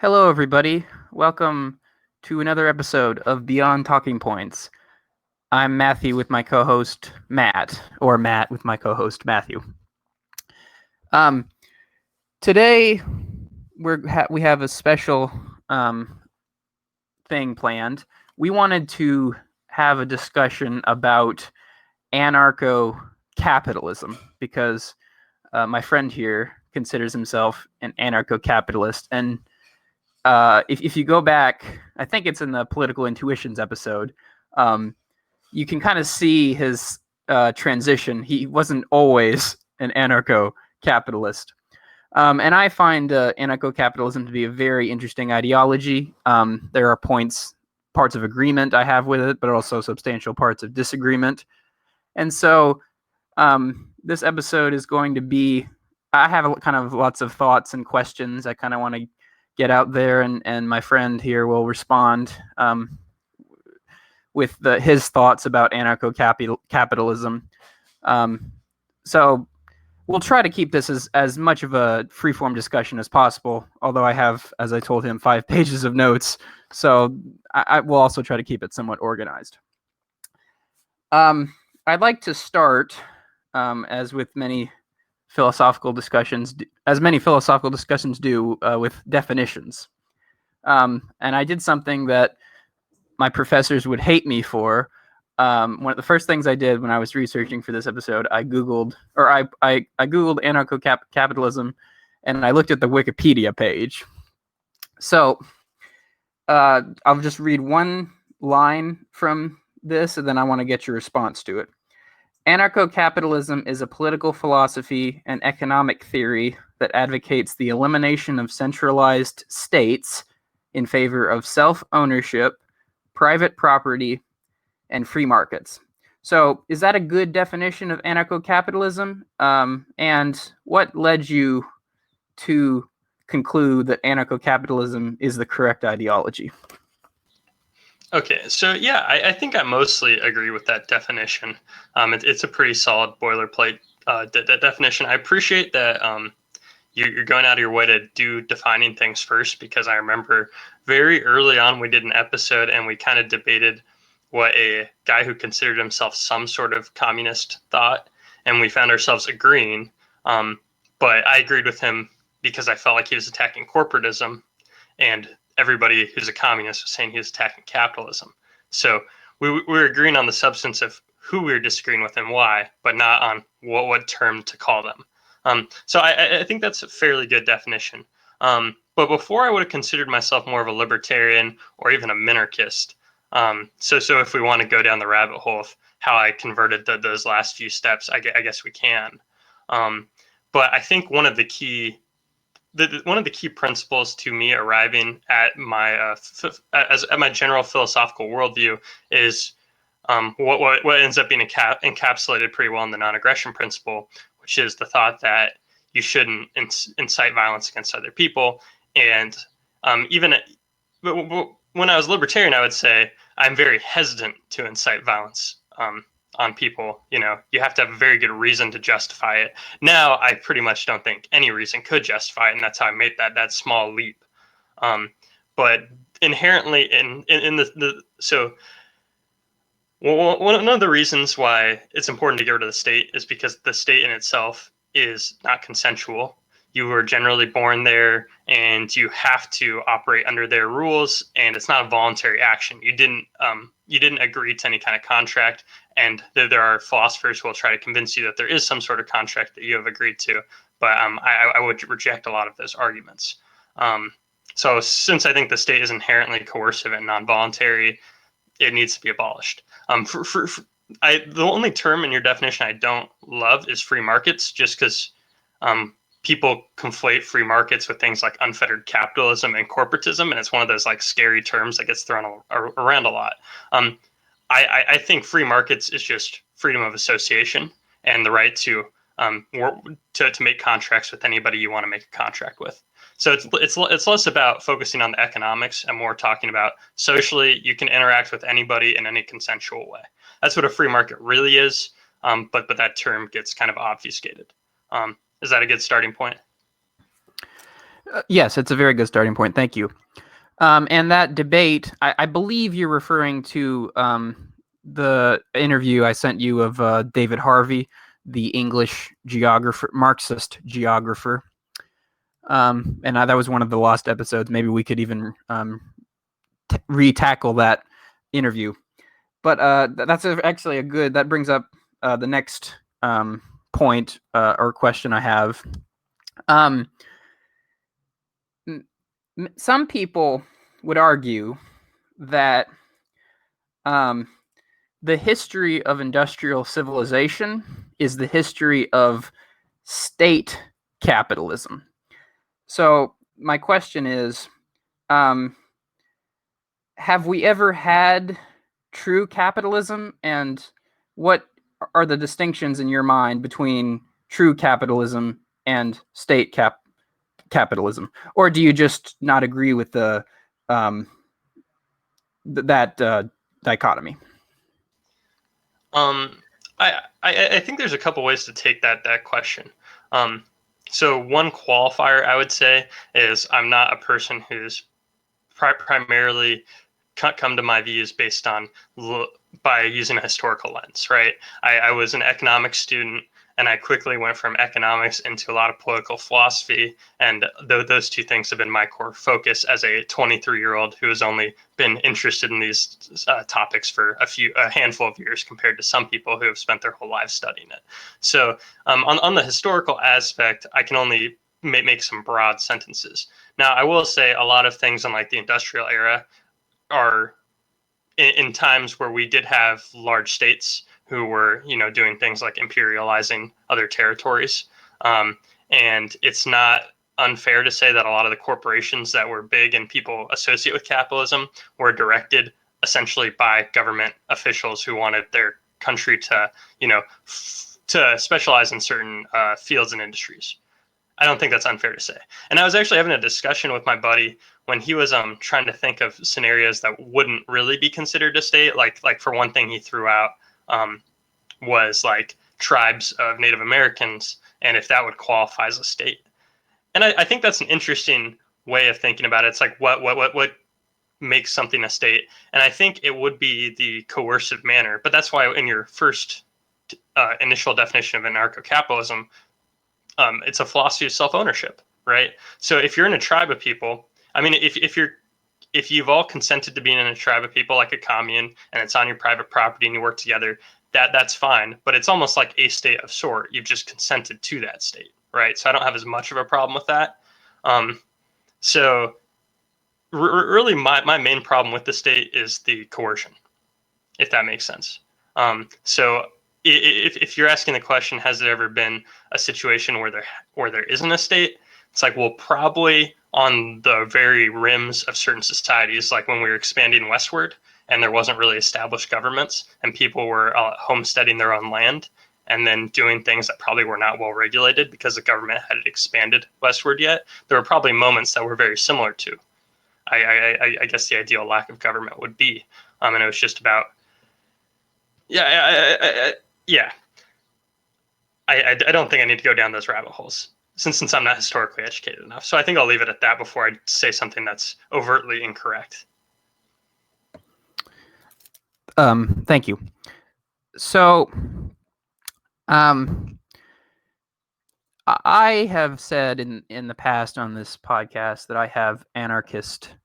Hello, everybody. Welcome to another episode of Beyond Talking Points. I'm Matthew with my co-host Matt, or Matt with my co-host Matthew. Today we have a special thing planned. We wanted to have a discussion about anarcho-capitalism because my friend here considers himself an anarcho-capitalist, and if you go back, I think it's in the Political Intuitions episode, you can kind of see his transition. He wasn't always an anarcho-capitalist. And I find anarcho-capitalism to be a very interesting ideology. There are parts of agreement I have with it, but also substantial parts of disagreement. And so this episode is going to be, I have kind of lots of thoughts and questions I kind of want to get out there, and my friend here will respond with his thoughts about anarcho-capitalism. So we'll try to keep this as much of a free-form discussion as possible, although I have, as I told him, 5 pages of notes, so I will also try to keep it somewhat organized. I'd like to start, as many philosophical discussions do, with definitions. And I did something that my professors would hate me for. One of the first things I did when I was researching for this episode, I googled anarcho-capitalism, and I looked at the Wikipedia page. So I'll just read one line from this, and then I want to get your response to it. Anarcho-capitalism is a political philosophy and economic theory that advocates the elimination of centralized states in favor of self-ownership, private property, and free markets. So, is that a good definition of anarcho-capitalism? And what led you to conclude that anarcho-capitalism is the correct ideology? Okay, so yeah, I think I mostly agree with that definition. It's a pretty solid boilerplate definition. I appreciate that you're going out of your way to do defining things first, because I remember very early on we did an episode and we kind of debated what a guy who considered himself some sort of communist thought, and we found ourselves agreeing. But I agreed with him because I felt like he was attacking corporatism, and everybody who's a communist was saying he was attacking capitalism. So we were agreeing on the substance of who we were disagreeing with and why, but not on what term to call them. So I think that's a fairly good definition. But before, I would have considered myself more of a libertarian or even a minarchist. So if we want to go down the rabbit hole of how I converted those last few steps, I guess we can. But I think one of the key principles to me arriving at my my general philosophical worldview is what ends up being encapsulated pretty well in the non-aggression principle, which is the thought that you shouldn't incite violence against other people. And even when I was libertarian, I would say I'm very hesitant to incite violence on people. You have to have a very good reason to justify it. Now, I pretty much don't think any reason could justify it, and that's how I made that small leap. But inherently, one of the reasons why it's important to get rid of the state is because the state in itself is not consensual. You were generally born there, and you have to operate under their rules, and it's not a voluntary action. You didn't agree to any kind of contract, and there are philosophers who will try to convince you that there is some sort of contract that you have agreed to, but I would reject a lot of those arguments. So since I think the state is inherently coercive and non-voluntary, it needs to be abolished. The only term in your definition I don't love is free markets, just because people conflate free markets with things like unfettered capitalism and corporatism, and it's one of those like scary terms that gets thrown around a lot. I think free markets is just freedom of association and the right to make contracts with anybody you want to make a contract with. So it's less about focusing on the economics and more talking about socially you can interact with anybody in any consensual way. That's what a free market really is, but that term gets kind of obfuscated. Is that a good starting point? Yes, it's a very good starting point. Thank you. And that debate, I believe you're referring to the interview I sent you of David Harvey, the English geographer, Marxist geographer. And that was one of the lost episodes. Maybe we could even re-tackle that interview. But that's actually a good. That brings up the next point or question I have. Some people would argue that the history of industrial civilization is the history of state capitalism. So my question is, have we ever had true capitalism, and what are the distinctions in your mind between true capitalism and state capitalism? Or do you just not agree with the that dichotomy? I think there's a couple ways to take that question. So one qualifier I would say is I'm not a person who's primarily come to my views based on by using a historical lens, right? I was an economics student, and I quickly went from economics into a lot of political philosophy, and those two things have been my core focus as a 23-year-old who has only been interested in these topics for a handful of years compared to some people who have spent their whole lives studying it. So on the historical aspect, I can only make some broad sentences. Now, I will say a lot of things on like the industrial era are in times where we did have large states who were, doing things like imperializing other territories. And it's not unfair to say that a lot of the corporations that were big and people associate with capitalism were directed essentially by government officials who wanted their country to, to specialize in certain fields and industries. I don't think that's unfair to say. And I was actually having a discussion with my buddy when he was trying to think of scenarios that wouldn't really be considered a state. Like for one thing, he threw out was like tribes of Native Americans, and if that would qualify as a state. And I think that's an interesting way of thinking about it. It's like what makes something a state, and I think it would be the coercive manner. But that's why in your first initial definition of anarcho-capitalism, it's a philosophy of self-ownership, right? So if you're in a tribe of people, I mean, if you've all consented to being in a tribe of people like a commune, and it's on your private property and you work together, that's fine. But it's almost like a state of sort. You've just consented to that state, right? So I don't have as much of a problem with that. So really my main problem with the state is the coercion, if that makes sense. So if you're asking the question, has there ever been a situation where there isn't a state? It's like, well, probably on the very rims of certain societies, like when we were expanding westward and there wasn't really established governments and people were homesteading their own land and then doing things that probably were not well regulated because the government hadn't expanded westward yet. There were probably moments that were very similar to, I guess the ideal lack of government would be. And it was just about, I don't think I need to go down those rabbit holes since I'm not historically educated enough. So I think I'll leave it at that before I say something that's overtly incorrect. Thank you. So, I have said in the past on this podcast that I have anarchist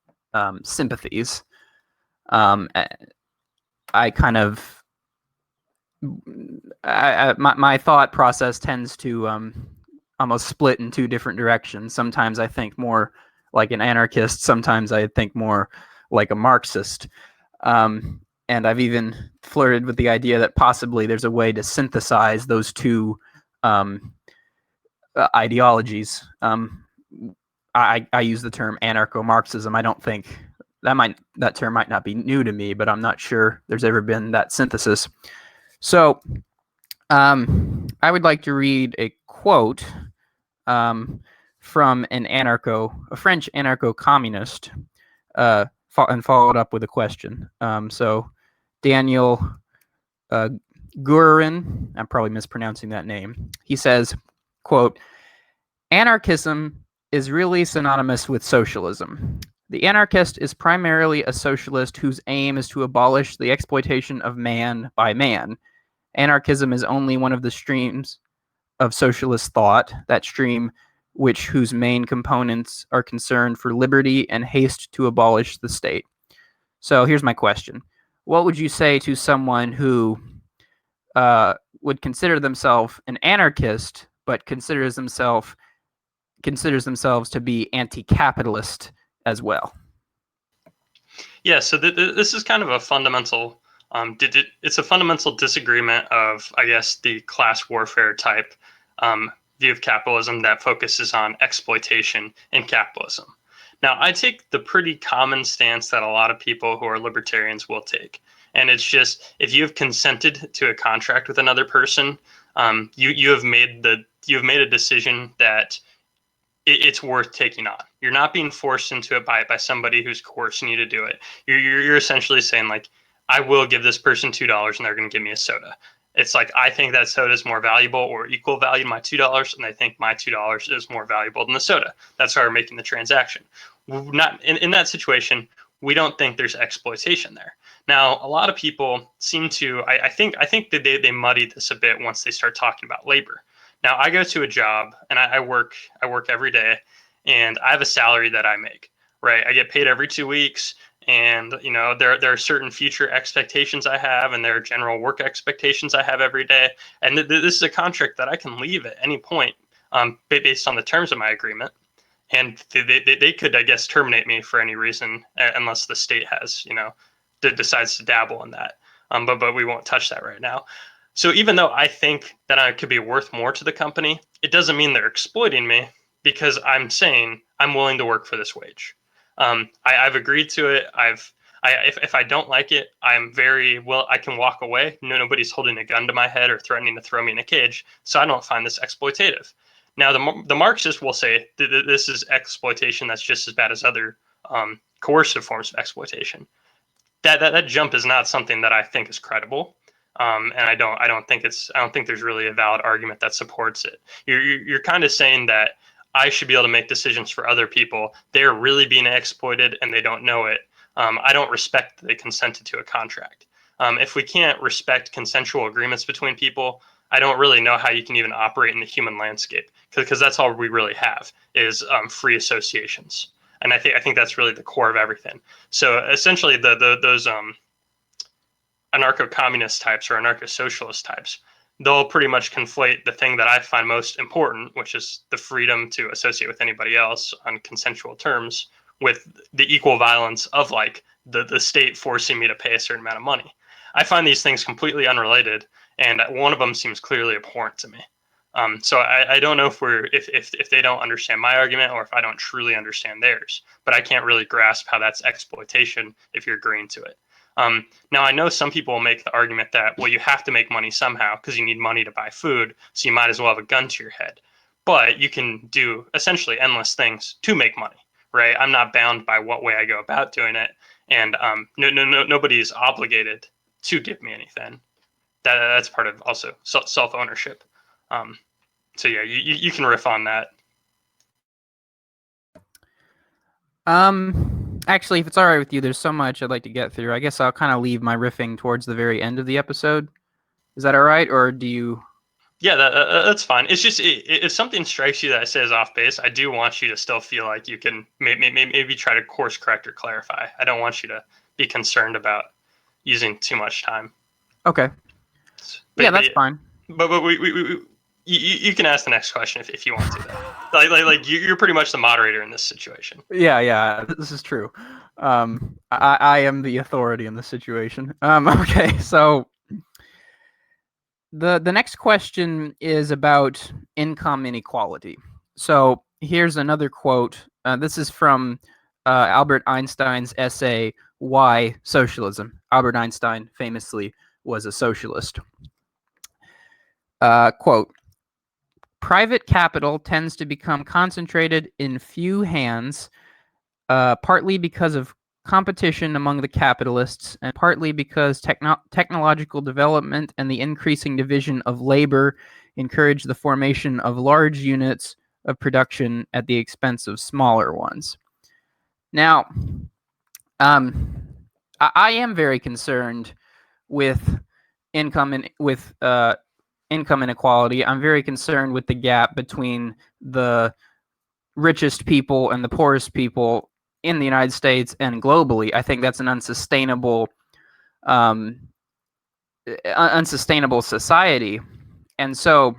sympathies. I kind of my thought process tends to almost split in two different directions. Sometimes I think more like an anarchist. Sometimes I think more like a Marxist. And I've even flirted with the idea that possibly there's a way to synthesize those two ideologies. I use the term anarcho-Marxism. I don't think that term might not be new to me, but I'm not sure there's ever been that synthesis. So I would like to read a quote from a French anarcho-communist, and followed up with a question. So Daniel Guerin, I'm probably mispronouncing that name. He says, quote, "Anarchism is really synonymous with socialism. The anarchist is primarily a socialist whose aim is to abolish the exploitation of man by man. Anarchism is only one of the streams of socialist thought, that stream whose main components are concerned for liberty and haste to abolish the state. So here's my question. What would you say to someone who would consider themselves an anarchist, but considers themselves to be anti-capitalist as well? Yeah, so this is kind of a fundamental it's a fundamental disagreement of, I guess, the class warfare type view of capitalism that focuses on exploitation in capitalism. Now, I take the pretty common stance that a lot of people who are libertarians will take. And it's just, if you have consented to a contract with another person, you have made a decision that it's worth taking on. You're not being forced into it by somebody who's coercing you to do it. You're essentially saying, like, I will give this person $2 and they're going to give me a soda. It's like, I think that soda is more valuable or equal value to my $2, and I think my $2 is more valuable than the soda. That's why we're making the transaction. Not in that situation, we don't think there's exploitation there. Now, a lot of people seem to, I think that they muddy this a bit once they start talking about labor. Now, I go to a job and I work every day, and I have a salary that I make, right? I get paid every 2 weeks, and there are certain future expectations I have, and there are general work expectations I have every day. And this is a contract that I can leave at any point based on the terms of my agreement. And they could, I guess, terminate me for any reason unless the state has, decides to dabble in that. But we won't touch that right now. So even though I think that I could be worth more to the company, it doesn't mean they're exploiting me, because I'm saying I'm willing to work for this wage. I've agreed to it. If I don't like it, I'm very well. I can walk away. Nobody's holding a gun to my head or threatening to throw me in a cage. So I don't find this exploitative. Now, the Marxists will say that this is exploitation that's just as bad as other coercive forms of exploitation. That jump is not something that I think is credible. And I don't think there's really a valid argument that supports it. You're kind of saying that I should be able to make decisions for other people. They're really being exploited and they don't know it. I don't respect that they consented to a contract. If we can't respect consensual agreements between people, I don't really know how you can even operate in the human landscape, because that's all we really have is free associations. And I think that's really the core of everything. So essentially, those anarcho-communist types or anarcho-socialist types, they'll pretty much conflate the thing that I find most important, which is the freedom to associate with anybody else on consensual terms, with the equal violence of, like, the state forcing me to pay a certain amount of money. I find these things completely unrelated, and one of them seems clearly abhorrent to me. So I don't know if they don't understand my argument or if I don't truly understand theirs, but I can't really grasp how that's exploitation if you're agreeing to it. Now, I know some people will make the argument that, well, you have to make money somehow because you need money to buy food, so you might as well have a gun to your head. But you can do essentially endless things to make money, right? I'm not bound by what way I go about doing it, and nobody is obligated to give me anything. That's part of also self-ownership. So yeah, you can riff on that. Actually, if it's all right with you, there's so much I'd like to get through. I guess I'll kind of leave my riffing towards the very end of the episode. Is that all right, or do you? Yeah, that's fine. It's just if something strikes you that I say is off base, I do want you to still feel like you can maybe try to course correct or clarify. I don't want you to be concerned about using too much time. Okay. Yeah, that's fine. But you can ask the next question if you want to. Like you're pretty much the moderator in this situation. Yeah, this is true. I am the authority in this situation. Okay, so the next question is about income inequality. So here's another quote. This is from Albert Einstein's essay, Why Socialism? Albert Einstein famously was a socialist. Quote, private capital tends to become concentrated in few hands, partly because of competition among the capitalists, and partly because technological development and the increasing division of labor encourage the formation of large units of production at the expense of smaller ones. Now, I am very concerned with income inequality. I'm very concerned with the gap between the richest people and the poorest people in the United States and globally. I think that's an unsustainable society. And so,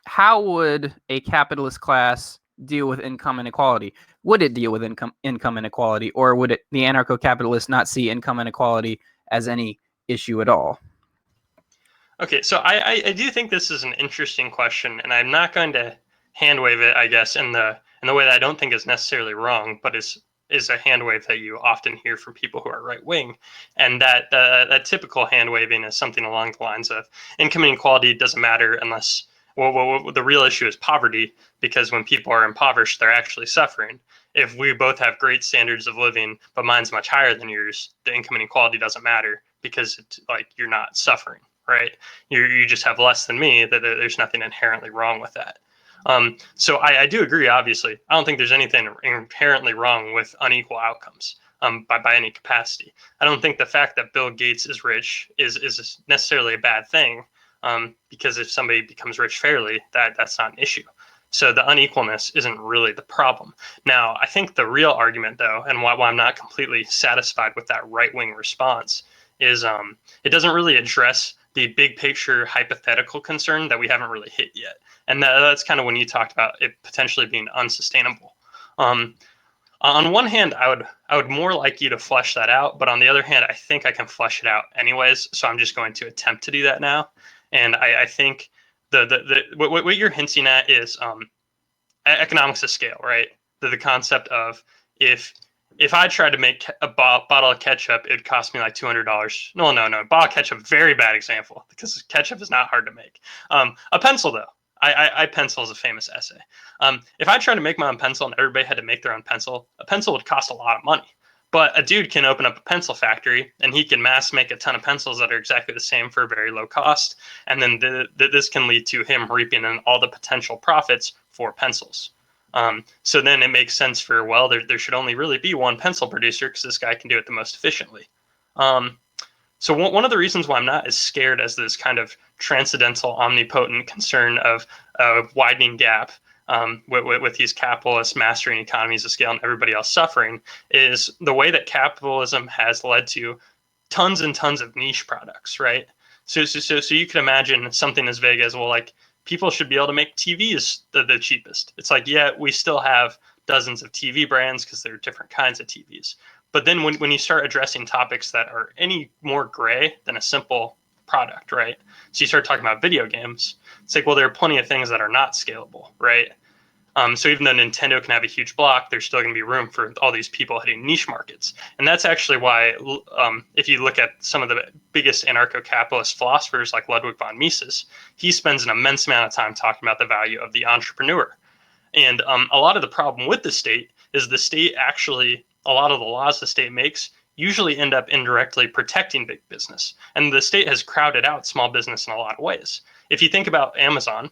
how would a capitalist class deal with income inequality? Would it deal with income inequality, or would the anarcho-capitalist not see income inequality as any issue at all? Okay, so I do think this is an interesting question, and I'm not going to hand wave it, I guess, in the way that I don't think is necessarily wrong, but is a hand wave that you often hear from people who are right wing, and that typical hand waving is something along the lines of income inequality doesn't matter unless the real issue is poverty, because when people are impoverished, they're actually suffering. If we both have great standards of living, but mine's much higher than yours, the income inequality doesn't matter because you're not suffering. Right, you just have less than me. That there's nothing inherently wrong with that. So I do agree. Obviously, I don't think there's anything inherently wrong with unequal outcomes by any capacity. I don't think the fact that Bill Gates is rich is necessarily a bad thing, because if somebody becomes rich fairly, that's not an issue. So the unequalness isn't really the problem. Now, I think the real argument, though, and why I'm not completely satisfied with that right-wing response is it doesn't really address the big picture hypothetical concern that we haven't really hit yet. And that's kind of when you talked about it potentially being unsustainable. On one hand, I would more like you to flesh that out, but on the other hand, I think I can flesh it out anyways. So I'm just going to attempt to do that now. And I think what you're hinting at is economics of scale, right? The concept of if I tried to make a bottle of ketchup, it'd cost me like $200. No. Bottle of ketchup, very bad example, because ketchup is not hard to make. A pencil, though. I pencil is a famous essay. If I tried to make my own pencil and everybody had to make their own pencil, a pencil would cost a lot of money. But a dude can open up a pencil factory and he can mass make a ton of pencils that are exactly the same for a very low cost. And then this can lead to him reaping in all the potential profits for pencils. So then it makes sense for, well, there should only really be one pencil producer because this guy can do it the most efficiently. So one of the reasons why I'm not as scared as this kind of transcendental, omnipotent concern of a widening gap with these capitalists mastering economies of scale and everybody else suffering is the way that capitalism has led to tons and tons of niche products, right? So you could imagine something as vague as, well, like, people should be able to make TVs the cheapest. It's like, yeah, we still have dozens of TV brands because there are different kinds of TVs. But then when you start addressing topics that are any more gray than a simple product, right? So you start talking about video games. It's like, well, there are plenty of things that are not scalable, right? So even though Nintendo can have a huge block, there's still going to be room for all these people hitting niche markets. And that's actually why, if you look at some of the biggest anarcho-capitalist philosophers like Ludwig von Mises, he spends an immense amount of time talking about the value of the entrepreneur. And a lot of the problem with the state is the state actually, a lot of the laws the state makes usually end up indirectly protecting big business. And the state has crowded out small business in a lot of ways. If you think about Amazon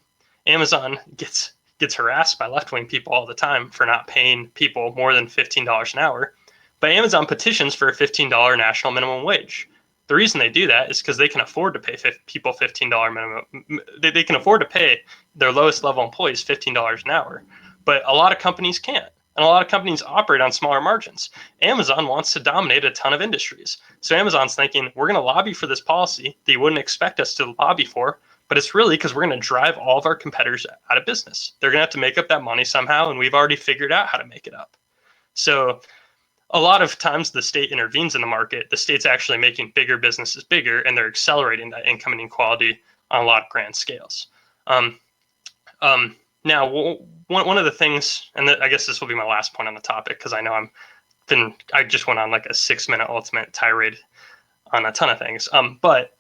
gets harassed by left-wing people all the time for not paying people more than $15 an hour. But Amazon petitions for a $15 national minimum wage. The reason they do that is because they can afford to pay people $15 minimum. They can afford to pay their lowest level employees $15 an hour. But a lot of companies can't. And a lot of companies operate on smaller margins. Amazon wants to dominate a ton of industries. So Amazon's thinking, we're going to lobby for this policy that you wouldn't expect us to lobby for, but it's really because we're going to drive all of our competitors out of business. They're going to have to make up that money somehow, and we've already figured out how to make it up. So a lot of times the state intervenes in the market. The state's actually making bigger businesses bigger, and they're accelerating that income inequality on a lot of grand scales. Now, one of the things, and I guess this will be my last point on the topic, because I know I just went on like a 6-minute ultimate tirade on a ton of things. But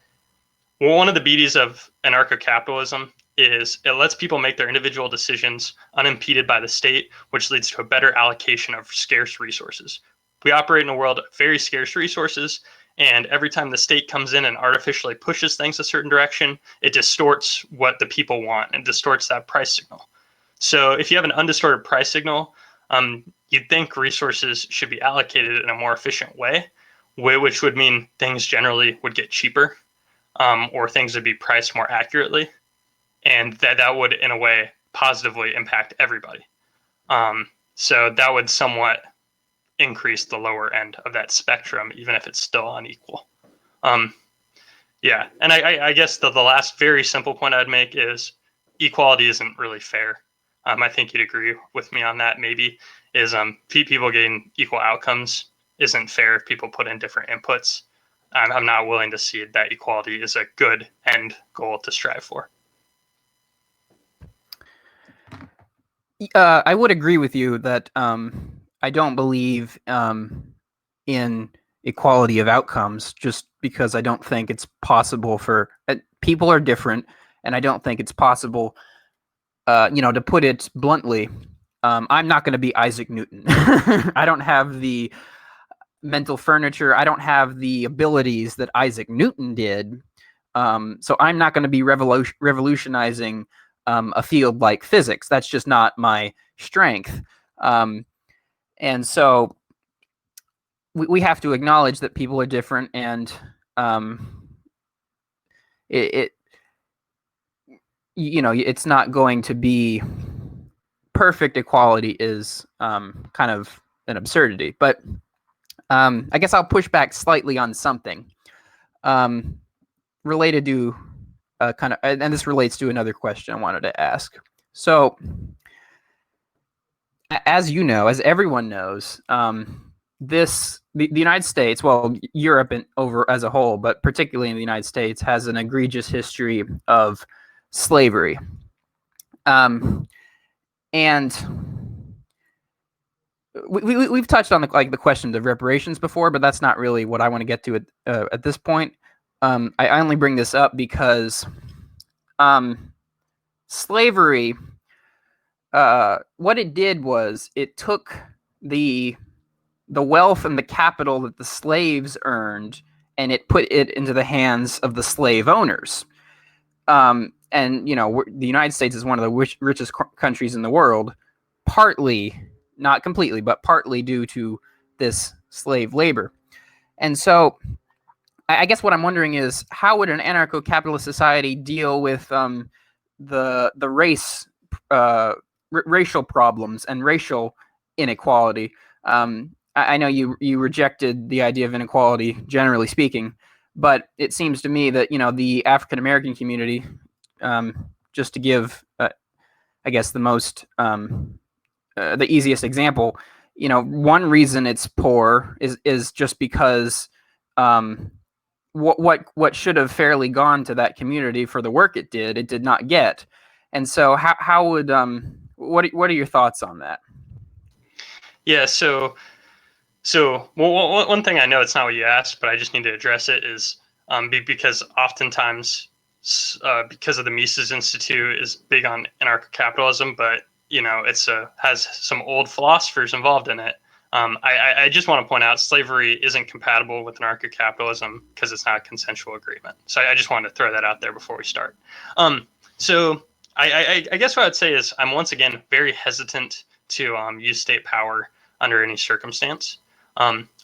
one of the beauties of anarcho-capitalism is it lets people make their individual decisions unimpeded by the state, which leads to a better allocation of scarce resources. We operate in a world of very scarce resources, and every time the state comes in and artificially pushes things a certain direction, it distorts what the people want and distorts that price signal. So if you have an undistorted price signal, you'd think resources should be allocated in a more efficient way, which would mean things generally would get cheaper, or things would be priced more accurately, and that would, in a way, positively impact everybody. So that would somewhat increase the lower end of that spectrum, even if it's still unequal. Yeah, and I guess the last very simple point I'd make is equality isn't really fair. I think you'd agree with me on that. Maybe is people getting equal outcomes isn't fair if people put in different inputs. I'm not willing to see that equality is a good end goal to strive for. I would agree with you that I don't believe in equality of outcomes, just because I don't think it's possible for people are different, and I don't think it's possible. To put it bluntly, I'm not going to be Isaac Newton. I don't have the mental furniture. I don't have the abilities that Isaac Newton did. So I'm not going to be revolutionizing a field like physics. That's just not my strength. And so we have to acknowledge that people are different, and it's not going to be perfect. Equality is kind of an absurdity, but I guess I'll push back slightly on something related to and this relates to another question I wanted to ask. So, as you know, as everyone knows, the United States, well, Europe and over as a whole, but particularly in the United States, has an egregious history of slavery. And we've touched on the question of reparations before, but that's not really what I want to get to at this point. I only bring this up because slavery, what it did was it took the wealth and the capital that the slaves earned, and it put it into the hands of the slave owners. And the United States is one of the richest countries in the world, partly, not completely, but partly due to this slave labor. And so I guess what I'm wondering is, how would an anarcho-capitalist society deal with the racial problems and racial inequality? I know you rejected the idea of inequality, generally speaking, but it seems to me that the African American community, just to give, I guess, the most the easiest example, one reason it's poor is just because what should have fairly gone to that community for the work it did not get. And so how would what are your thoughts on that? Yeah, so one thing, I know it's not what you asked, but I just need to address it, is because oftentimes, because of the Mises Institute is big on anarcho-capitalism, but it's has some old philosophers involved in it. I just want to point out slavery isn't compatible with anarcho-capitalism because it's not a consensual agreement. So I just wanted to throw that out there before we start. So I guess what I'd say is I'm once again very hesitant to use state power under any circumstance.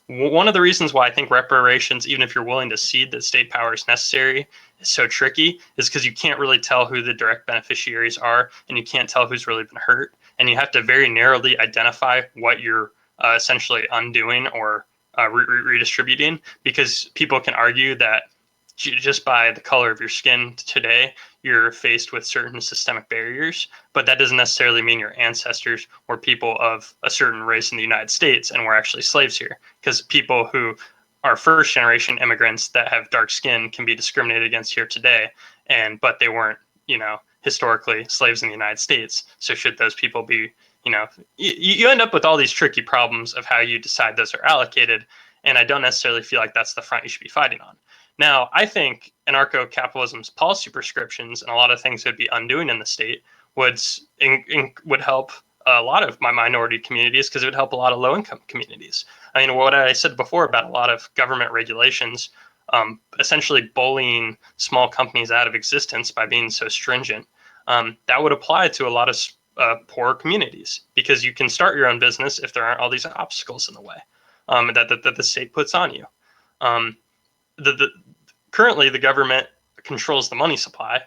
One of the reasons why I think reparations, even if you're willing to cede that state power is necessary, is so tricky is because you can't really tell who the direct beneficiaries are, and you can't tell who's really been hurt. And you have to very narrowly identify what you're essentially undoing or redistributing, because people can argue that just by the color of your skin today, you're faced with certain systemic barriers, but that doesn't necessarily mean your ancestors were people of a certain race in the United States and were actually slaves here, because people who are first generation immigrants that have dark skin can be discriminated against here today, but they weren't, historically slaves in the United States. So should those people be, you end up with all these tricky problems of how you decide those are allocated, and I don't necessarily feel like that's the front you should be fighting on. Now, I think anarcho-capitalism's policy prescriptions and a lot of things it'd be undoing in the state would help a lot of my minority communities, because it would help a lot of low-income communities. I mean, what I said before about a lot of government regulations, essentially bullying small companies out of existence by being so stringent, that would apply to a lot of poor communities, because you can start your own business if there aren't all these obstacles in the way that the state puts on you. Currently, the government controls the money supply,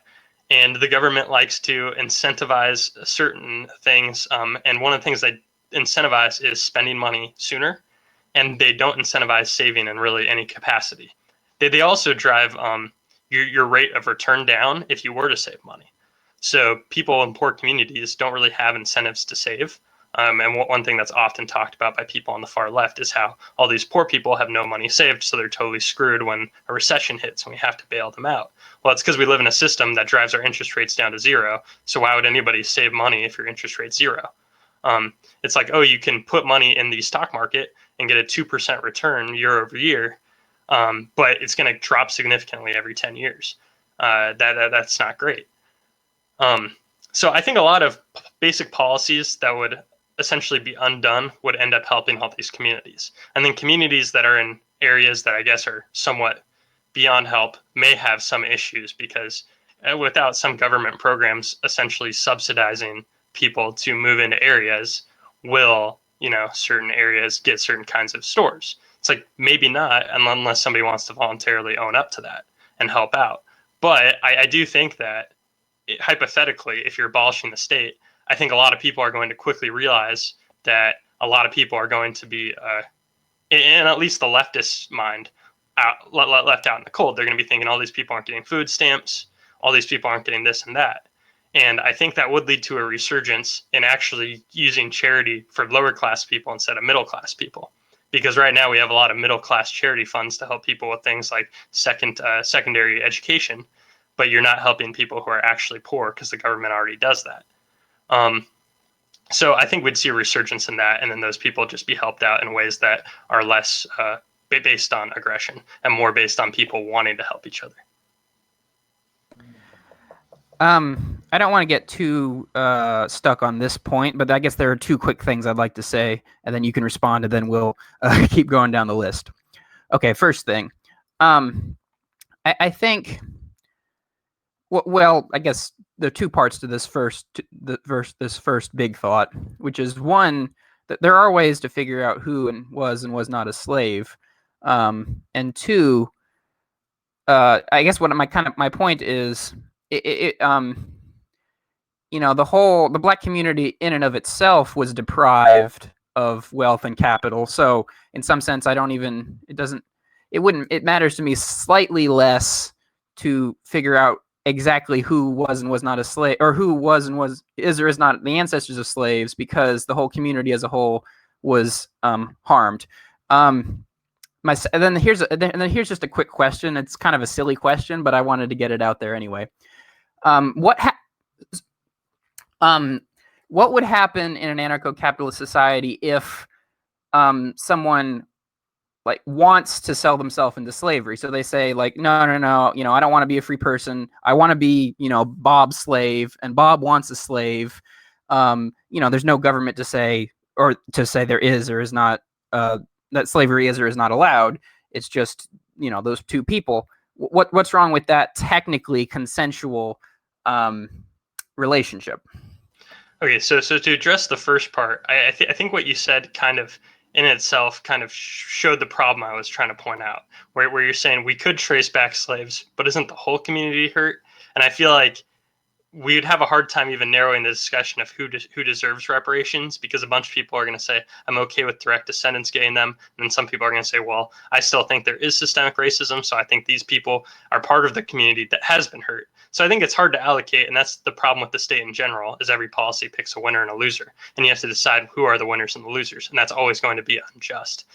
and the government likes to incentivize certain things. And one of the things they incentivize is spending money sooner, and they don't incentivize saving in really any capacity. They also drive your rate of return down if you were to save money. So people in poor communities don't really have incentives to save. And one thing that's often talked about by people on the far left is how all these poor people have no money saved, so they're totally screwed when a recession hits and we have to bail them out. Well, it's because we live in a system that drives our interest rates down to zero. So why would anybody save money if your interest rate's zero? It's like, oh, you can put money in the stock market and get a 2% return year over year, but it's going to drop significantly every 10 years. That's not great. So I think a lot of basic policies that would essentially be undone would end up helping all these communities. And then communities that are in areas that I guess are somewhat beyond help may have some issues, because without some government programs essentially subsidizing people to move into areas, will, certain areas get certain kinds of stores? It's like, maybe not, unless somebody wants to voluntarily own up to that and help out. But I do think that hypothetically, if you're abolishing the state, I think a lot of people are going to quickly realize that a lot of people are going to be, in at least the leftist mind, left out in the cold. They're going to be thinking all these people aren't getting food stamps, all these people aren't getting this and that. And I think that would lead to a resurgence in actually using charity for lower class people instead of middle class people. Because right now we have a lot of middle class charity funds to help people with things like secondary education, but you're not helping people who are actually poor because the government already does that. So I think we'd see a resurgence in that, and then those people just be helped out in ways that are less based on aggression and more based on people wanting to help each other. I don't want to get too stuck on this point, but I guess there are two quick things I'd like to say, and then you can respond, and then we'll keep going down the list. Okay, first thing. I think, well, I guess there are two parts to this first big thought, which is, one, that there are ways to figure out who was not a slave, and two, I guess what my point is, the black community in and of itself was deprived of wealth and capital. So in some sense, it matters to me slightly less to figure out exactly who was and was not a slave, or who was and is or is not the ancestors of slaves, because the whole community as a whole was harmed. And then here's just a quick question. It's kind of a silly question, but I wanted to get it out there anyway. What would happen in an anarcho-capitalist society if someone wants to sell themselves into slavery? So they say no, I don't want to be a free person. I want to be, Bob's slave, and Bob wants a slave. There's no government to say there is or is not, that slavery is or is not allowed. It's just, those two people. What's wrong with that technically consensual relationship? Okay, so to address the first part, I think what you said kind of in itself kind of showed the problem I was trying to point out, where you're saying we could trace back slaves, but isn't the whole community hurt? And I feel like we'd have a hard time even narrowing the discussion of who deserves reparations, because a bunch of people are going to say, I'm okay with direct descendants getting them. And then some people are going to say, well, I still think there is systemic racism, so I think these people are part of the community that has been hurt. So I think it's hard to allocate, and that's the problem with the state in general, is every policy picks a winner and a loser, and you have to decide who are the winners and the losers, and that's always going to be unjust.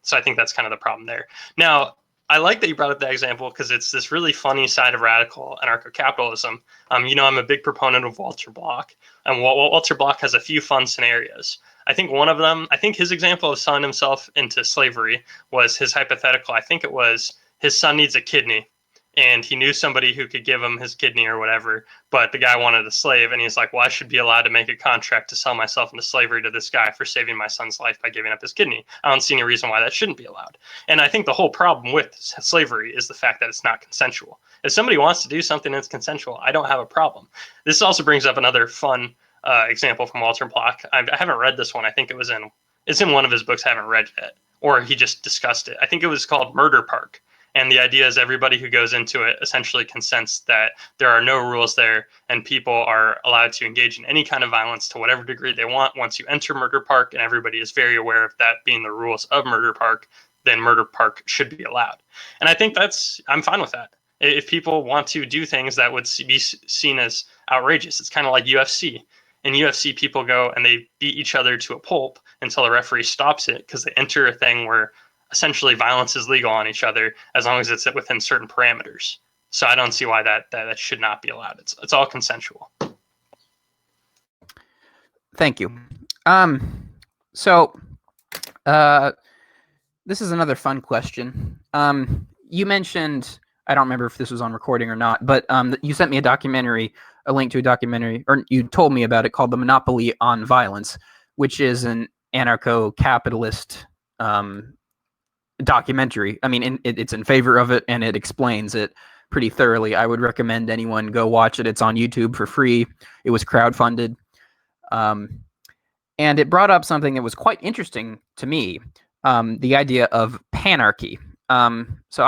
So I think that's kind of the problem there. Now, I like that you brought up that example, because it's this really funny side of radical anarcho-capitalism. I'm a big proponent of Walter Block, and Walter Block has a few fun scenarios. I think one of them, his example of selling himself into slavery was his hypothetical. I think it was his son needs a kidney, and he knew somebody who could give him his kidney or whatever, but the guy wanted a slave, and he's like, well, I should be allowed to make a contract to sell myself into slavery to this guy for saving my son's life by giving up his kidney. I don't see any reason why that shouldn't be allowed. And I think the whole problem with slavery is the fact that it's not consensual. If somebody wants to do something that's consensual, I don't have a problem. This also brings up another fun example from Walter Block. I haven't read this one. I think it's in one of his books I haven't read yet, or he just discussed it. I think it was called Murder Park. And the idea is everybody who goes into it essentially consents that there are no rules there, and people are allowed to engage in any kind of violence to whatever degree they want once you enter Murder Park, and everybody is very aware of that being the rules of Murder Park, then Murder Park should be allowed. And I think I'm fine with that. If people want to do things that would be seen as outrageous, it's kind of like UFC. In UFC, people go and they beat each other to a pulp until the referee stops it because they enter a thing where essentially violence is legal on each other as long as it's within certain parameters. So I don't see why that should not be allowed. It's all consensual. Thank you. So this is another fun question. You mentioned, I don't remember if this was on recording or not, but you sent me a link to a documentary, or you told me about it, called The Monopoly on Violence, which is an anarcho-capitalist documentary. I mean, it's in favor of it, and it explains it pretty thoroughly. I would recommend anyone go watch it. It's on YouTube for free. It was crowdfunded. And it brought up something that was quite interesting to me, the idea of panarchy. So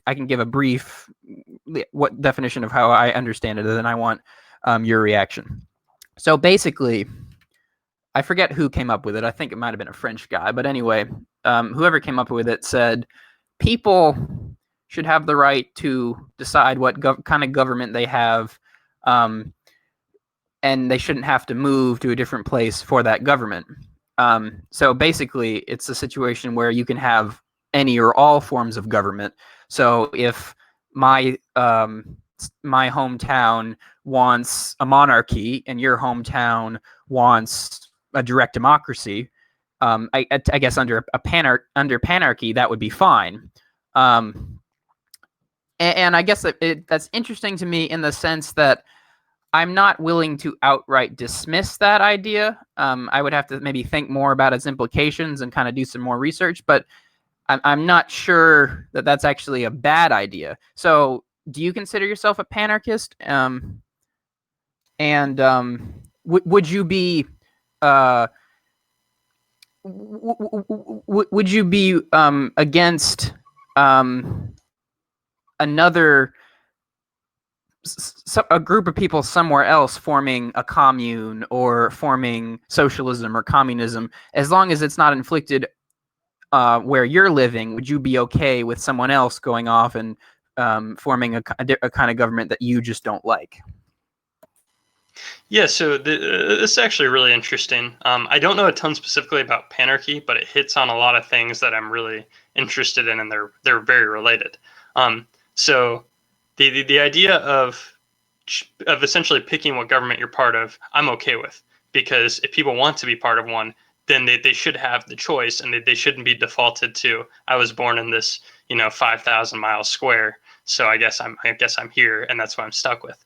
I can give a brief definition of how I understand it, and then I want your reaction. So basically, I forget who came up with it. I think it might have been a French guy. But anyway, whoever came up with it said people should have the right to decide what kind of government they have, and they shouldn't have to move to a different place for that government. So basically, it's a situation where you can have any or all forms of government. So if my hometown wants a monarchy and your hometown wants a direct democracy, I guess under panarchy that would be fine. And I guess that's interesting to me in the sense that I'm not willing to outright dismiss that idea. I would have to maybe think more about its implications and kind of do some more research, but I'm not sure that that's actually a bad idea. So do you consider yourself a panarchist? Would you be would you be against another a group of people somewhere else forming a commune or forming socialism or communism, as long as it's not inflicted where you're living? Would you be okay with someone else going off and forming a kind of government that you just don't like? Yeah, so this is actually really interesting. I don't know a ton specifically about panarchy, but it hits on a lot of things that I'm really interested in, and they're very related. So the idea of essentially picking what government you're part of, I'm okay with, because if people want to be part of one, then they should have the choice, and they shouldn't be defaulted to, I was born in this 5,000 mile square, so I guess I'm here, and that's what I'm stuck with.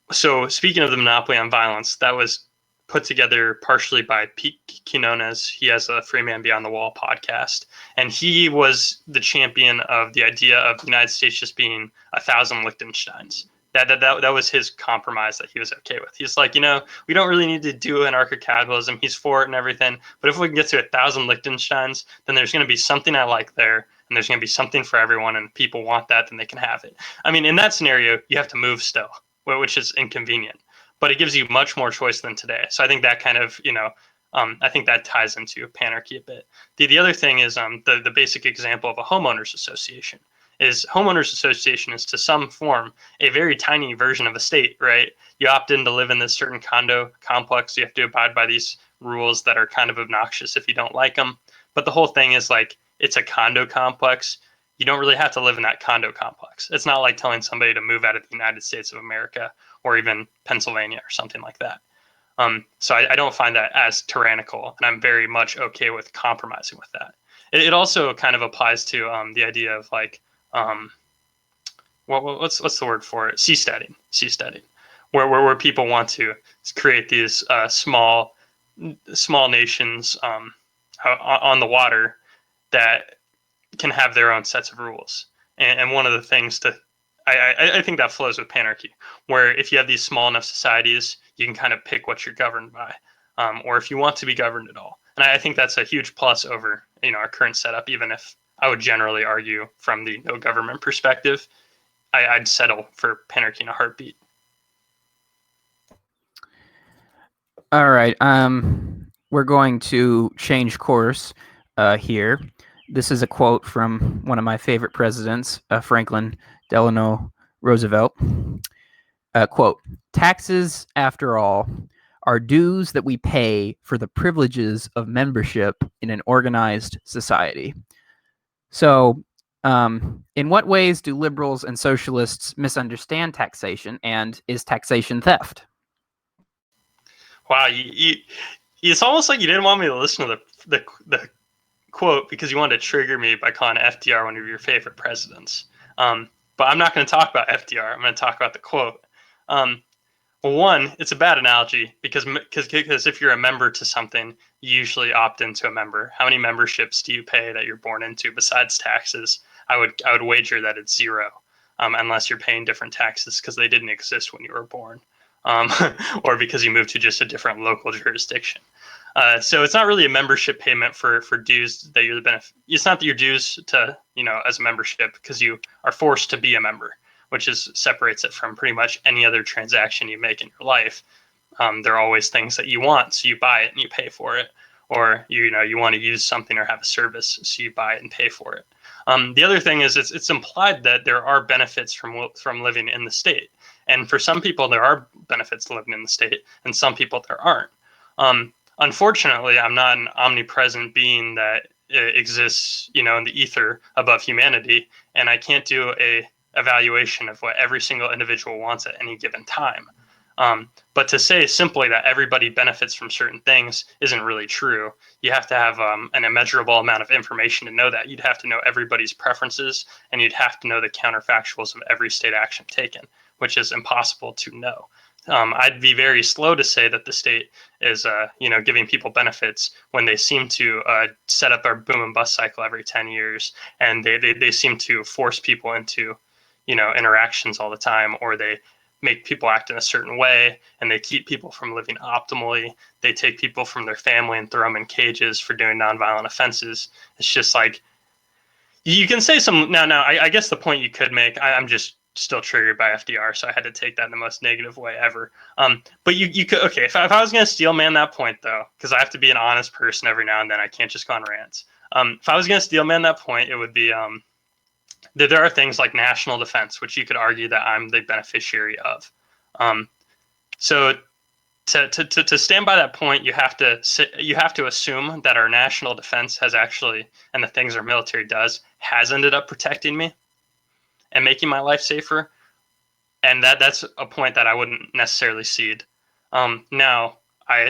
So speaking of the monopoly on violence, that was put together partially by Pete Quinones. He has a Free Man Beyond the Wall podcast, and he was the champion of the idea of the United States just being 1,000 Liechtensteins. That was his compromise that he was okay with. He's like, we don't really need to do anarcho-capitalism. He's for it and everything, but if we can get to 1,000 Liechtensteins, then there's going to be something I like there, and there's going to be something for everyone, and people want that, then they can have it. I mean, in that scenario, you have to move still, which is inconvenient, but it gives you much more choice than today. So I think that kind of, I think that ties into panarchy a bit. The other thing is the basic example of a homeowners association. Homeowners association is to some form a very tiny version of a state, right? You opt in to live in this certain condo complex. You have to abide by these rules that are kind of obnoxious if you don't like them. But the whole thing is like, it's a condo complex. You don't really have to live in that condo complex. It's not like telling somebody to move out of the United States of America or even Pennsylvania or something like that. So I don't find that as tyrannical, and I'm very much okay with compromising with that. It also kind of applies to the idea of like, what's the word for it? Seasteading, where people want to create these small nations on the water that can have their own sets of rules. And one of the things I think that flows with panarchy, where if you have these small enough societies, you can kind of pick what you're governed by, or if you want to be governed at all. And I think that's a huge plus over our current setup. Even if I would generally argue from the no government perspective, I'd settle for panarchy in a heartbeat. All right. We're going to change course here. This is a quote from one of my favorite presidents, Franklin Delano Roosevelt. Quote, "Taxes, after all, are dues that we pay for the privileges of membership in an organized society." So, in what ways do liberals and socialists misunderstand taxation, and is taxation theft? Wow, it's almost like you didn't want me to listen to the quote because you wanted to trigger me by calling FDR one of your favorite presidents. But I'm not going to talk about FDR. I'm going to talk about the quote. Well, one, it's a bad analogy because if you're a member to something, you usually opt into a member. How many memberships do you pay that you're born into besides taxes? I would wager that it's zero, unless you're paying different taxes because they didn't exist when you were born. Or because you moved to just a different local jurisdiction. So it's not really a membership payment for dues that you're the benefit. It's not that your dues to, as a membership because you are forced to be a member, which separates it from pretty much any other transaction you make in your life. There are always things that you want, so you buy it and you pay for it. Or, you want to use something or have a service, so you buy it and pay for it. The other thing is it's implied that there are benefits from living in the state. And for some people, there are benefits to living in the state, and some people there aren't. Unfortunately, I'm not an omnipresent being that exists, in the ether above humanity, and I can't do a evaluation of what every single individual wants at any given time. But to say simply that everybody benefits from certain things isn't really true. You have to have an immeasurable amount of information to know that. You'd have to know everybody's preferences, and you'd have to know the counterfactuals of every state action taken, which is impossible to know. I'd be very slow to say that the state is, giving people benefits when they seem to set up our boom and bust cycle every 10 years, and they seem to force people into, interactions all the time, or they make people act in a certain way, and they keep people from living optimally. They take people from their family and throw them in cages for doing nonviolent offenses. It's just like, you can say some, now, I guess the point you could make, I'm just still triggered by FDR, so I had to take that in the most negative way ever. But you could, okay, if I was going to steel man that point, though, because I have to be an honest person every now and then, I can't just go on rants. If I was going to steel man that point, it would be that there are things like national defense, which you could argue that I'm the beneficiary of. So to stand by that point, you have to assume that our national defense has actually, and the things our military does, has ended up protecting me and making my life safer. And that's a point that I wouldn't necessarily cede. Now,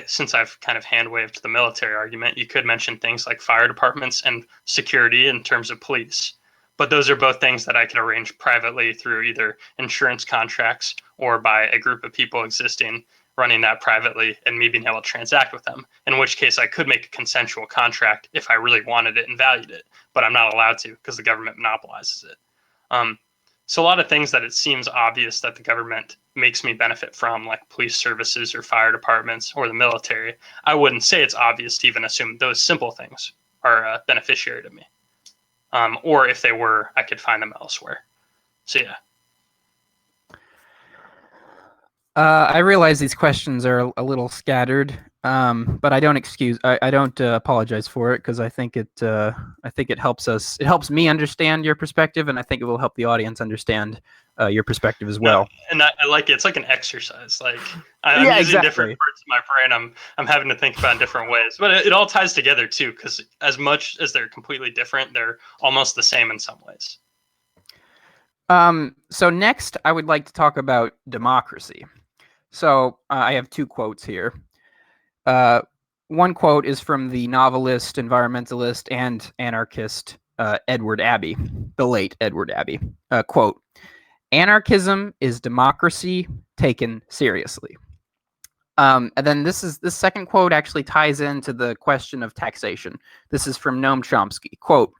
since I've kind of hand-waved the military argument, you could mention things like fire departments and security in terms of police. But those are both things that I can arrange privately through either insurance contracts or by a group of people existing, running that privately, and me being able to transact with them, in which case I could make a consensual contract if I really wanted it and valued it, but I'm not allowed to because the government monopolizes it. So a lot of things that it seems obvious that the government makes me benefit from, like police services or fire departments or the military, I wouldn't say it's obvious to even assume those simple things are beneficiary to me. Or if they were, I could find them elsewhere. So yeah. I realize these questions are a little scattered, but I don't apologize for it, because I think it helps us. It helps me understand your perspective, and I think it will help the audience understand your perspective as well. And I like it. It's like an exercise. Like I'm using different parts of my brain. I'm having to think about in different ways, but it all ties together too, because as much as they're completely different, they're almost the same in some ways. So next, I would like to talk about democracy. So I have two quotes here. One quote is from the novelist, environmentalist, and anarchist Edward Abbey, the late Edward Abbey. Quote, "Anarchism is democracy taken seriously." And then this second quote actually ties into the question of taxation. This is from Noam Chomsky. Quote,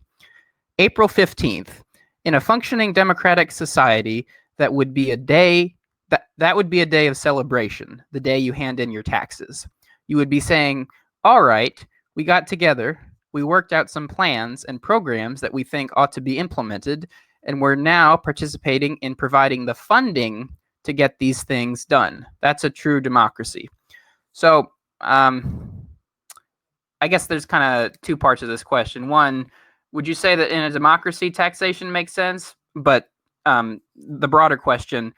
"April 15th, in a functioning democratic society, that would be a day that that would be a day of celebration, the day you hand in your taxes. You would be saying, all right, we got together, we worked out some plans and programs that we think ought to be implemented, and we're now participating in providing the funding to get these things done. That's a true democracy. So, I guess there's kind of two parts of this question. One, would you say that in a democracy, taxation makes sense? But the broader question,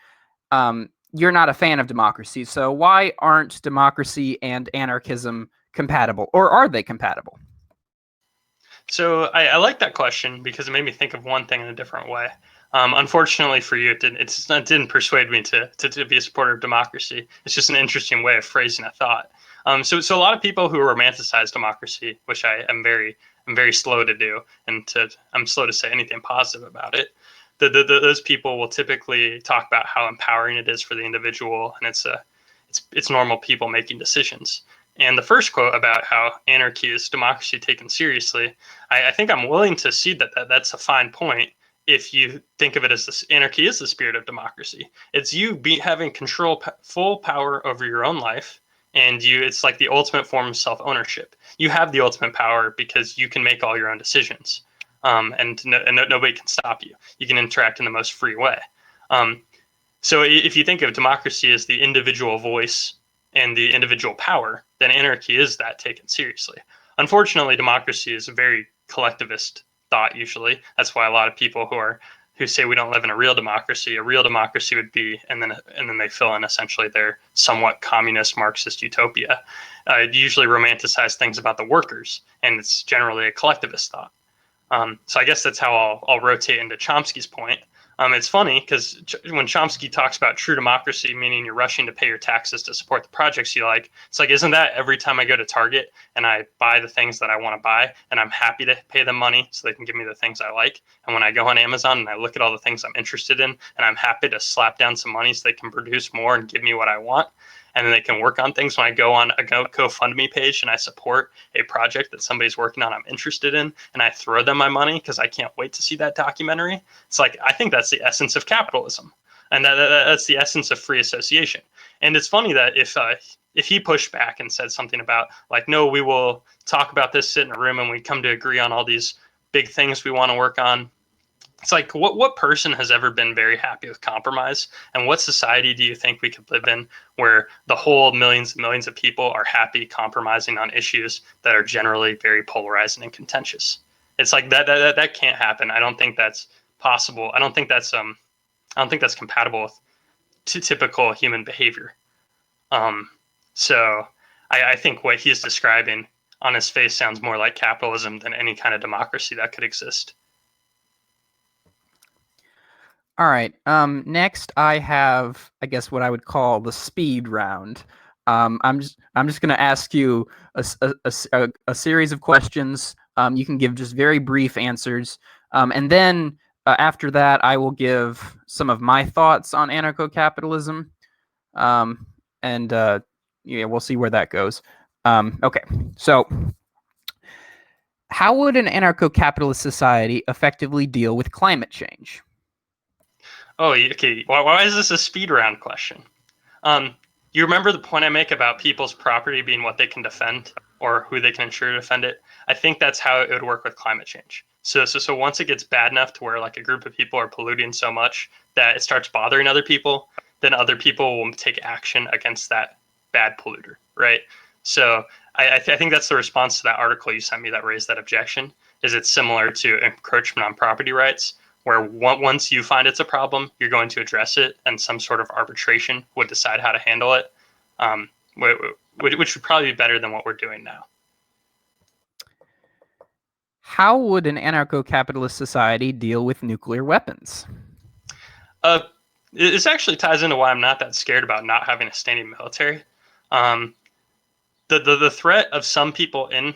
you're not a fan of democracy. So why aren't democracy and anarchism compatible? Or are they compatible? So I like that question because it made me think of one thing in a different way. Unfortunately for you, it didn't persuade me to be a supporter of democracy. It's just an interesting way of phrasing a thought. So a lot of people who romanticize democracy, which I'm very slow to do, and I'm slow to say anything positive about it. Those people will typically talk about how empowering it is for the individual, and it's normal people making decisions. And the first quote about how anarchy is democracy taken seriously, I think I'm willing to see that's a fine point if you think of it as this. Anarchy is the spirit of democracy. It's you having full power over your own life, and it's like the ultimate form of self-ownership. You have the ultimate power because you can make all your own decisions, and nobody can stop you. You can interact in the most free way. So if you think of democracy as the individual voice and the individual power, then anarchy is that taken seriously. Unfortunately, democracy is a very collectivist thought usually. That's why a lot of people who say we don't live in a real democracy would be, and then they fill in essentially their somewhat communist Marxist utopia. Usually romanticize things about the workers, and it's generally a collectivist thought. So I guess that's how I'll rotate into Chomsky's point. It's funny because when Chomsky talks about true democracy, meaning you're rushing to pay your taxes to support the projects you like, it's like, isn't that every time I go to Target and I buy the things that I want to buy, and I'm happy to pay them money so they can give me the things I like? And when I go on Amazon and I look at all the things I'm interested in, and I'm happy to slap down some money so they can produce more and give me what I want, and then they can work on things. When I go on a GoFundMe page and I support a project that somebody's working on I'm interested in, and I throw them my money because I can't wait to see that documentary, it's like, I think that's the essence of capitalism, and that's the essence of free association. And it's funny that if he pushed back and said something about like, no, we will talk about this, sit in a room, and we come to agree on all these big things we want to work on. It's like, what person has ever been very happy with compromise? And what society do you think we could live in where the whole millions and millions of people are happy compromising on issues that are generally very polarizing and contentious? It's like that can't happen. I don't think that's possible. I don't think that's compatible with typical human behavior. So I think what he's describing on his face sounds more like capitalism than any kind of democracy that could exist. All right. Next, I have, I guess, what I would call the speed round. I'm just going to ask you a series of questions. You can give just very brief answers, and then after that, I will give some of my thoughts on anarcho-capitalism, and yeah, we'll see where that goes. Okay. So, how would an anarcho-capitalist society effectively deal with climate change? Oh, okay. Why is this a speed round question? You remember the point I make about people's property being what they can defend or who they can ensure to defend it? I think that's how it would work with climate change. So once it gets bad enough to where like a group of people are polluting so much that it starts bothering other people, then other people will take action against that bad polluter, right? So I think that's the response to that article you sent me that raised that objection. Is it's similar to encroachment on property rights, where once you find it's a problem, you're going to address it, and some sort of arbitration would decide how to handle it, which would probably be better than what we're doing now. How would an anarcho-capitalist society deal with nuclear weapons? This actually ties into why I'm not that scared about not having a standing military. The threat of some people in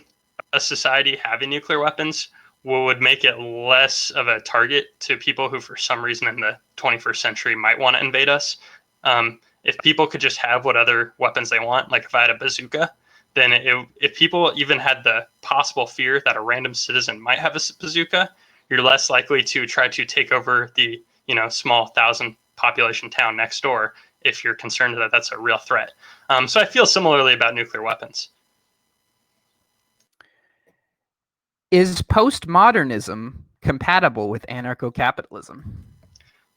a society having nuclear weapons would make it less of a target to people who, for some reason in the 21st century, might want to invade us. If people could just have what other weapons they want, like if I had a bazooka, then if people even had the possible fear that a random citizen might have a bazooka, you're less likely to try to take over the small 1,000 population town next door if you're concerned that that's a real threat. So I feel similarly about nuclear weapons. Is postmodernism compatible with anarcho-capitalism?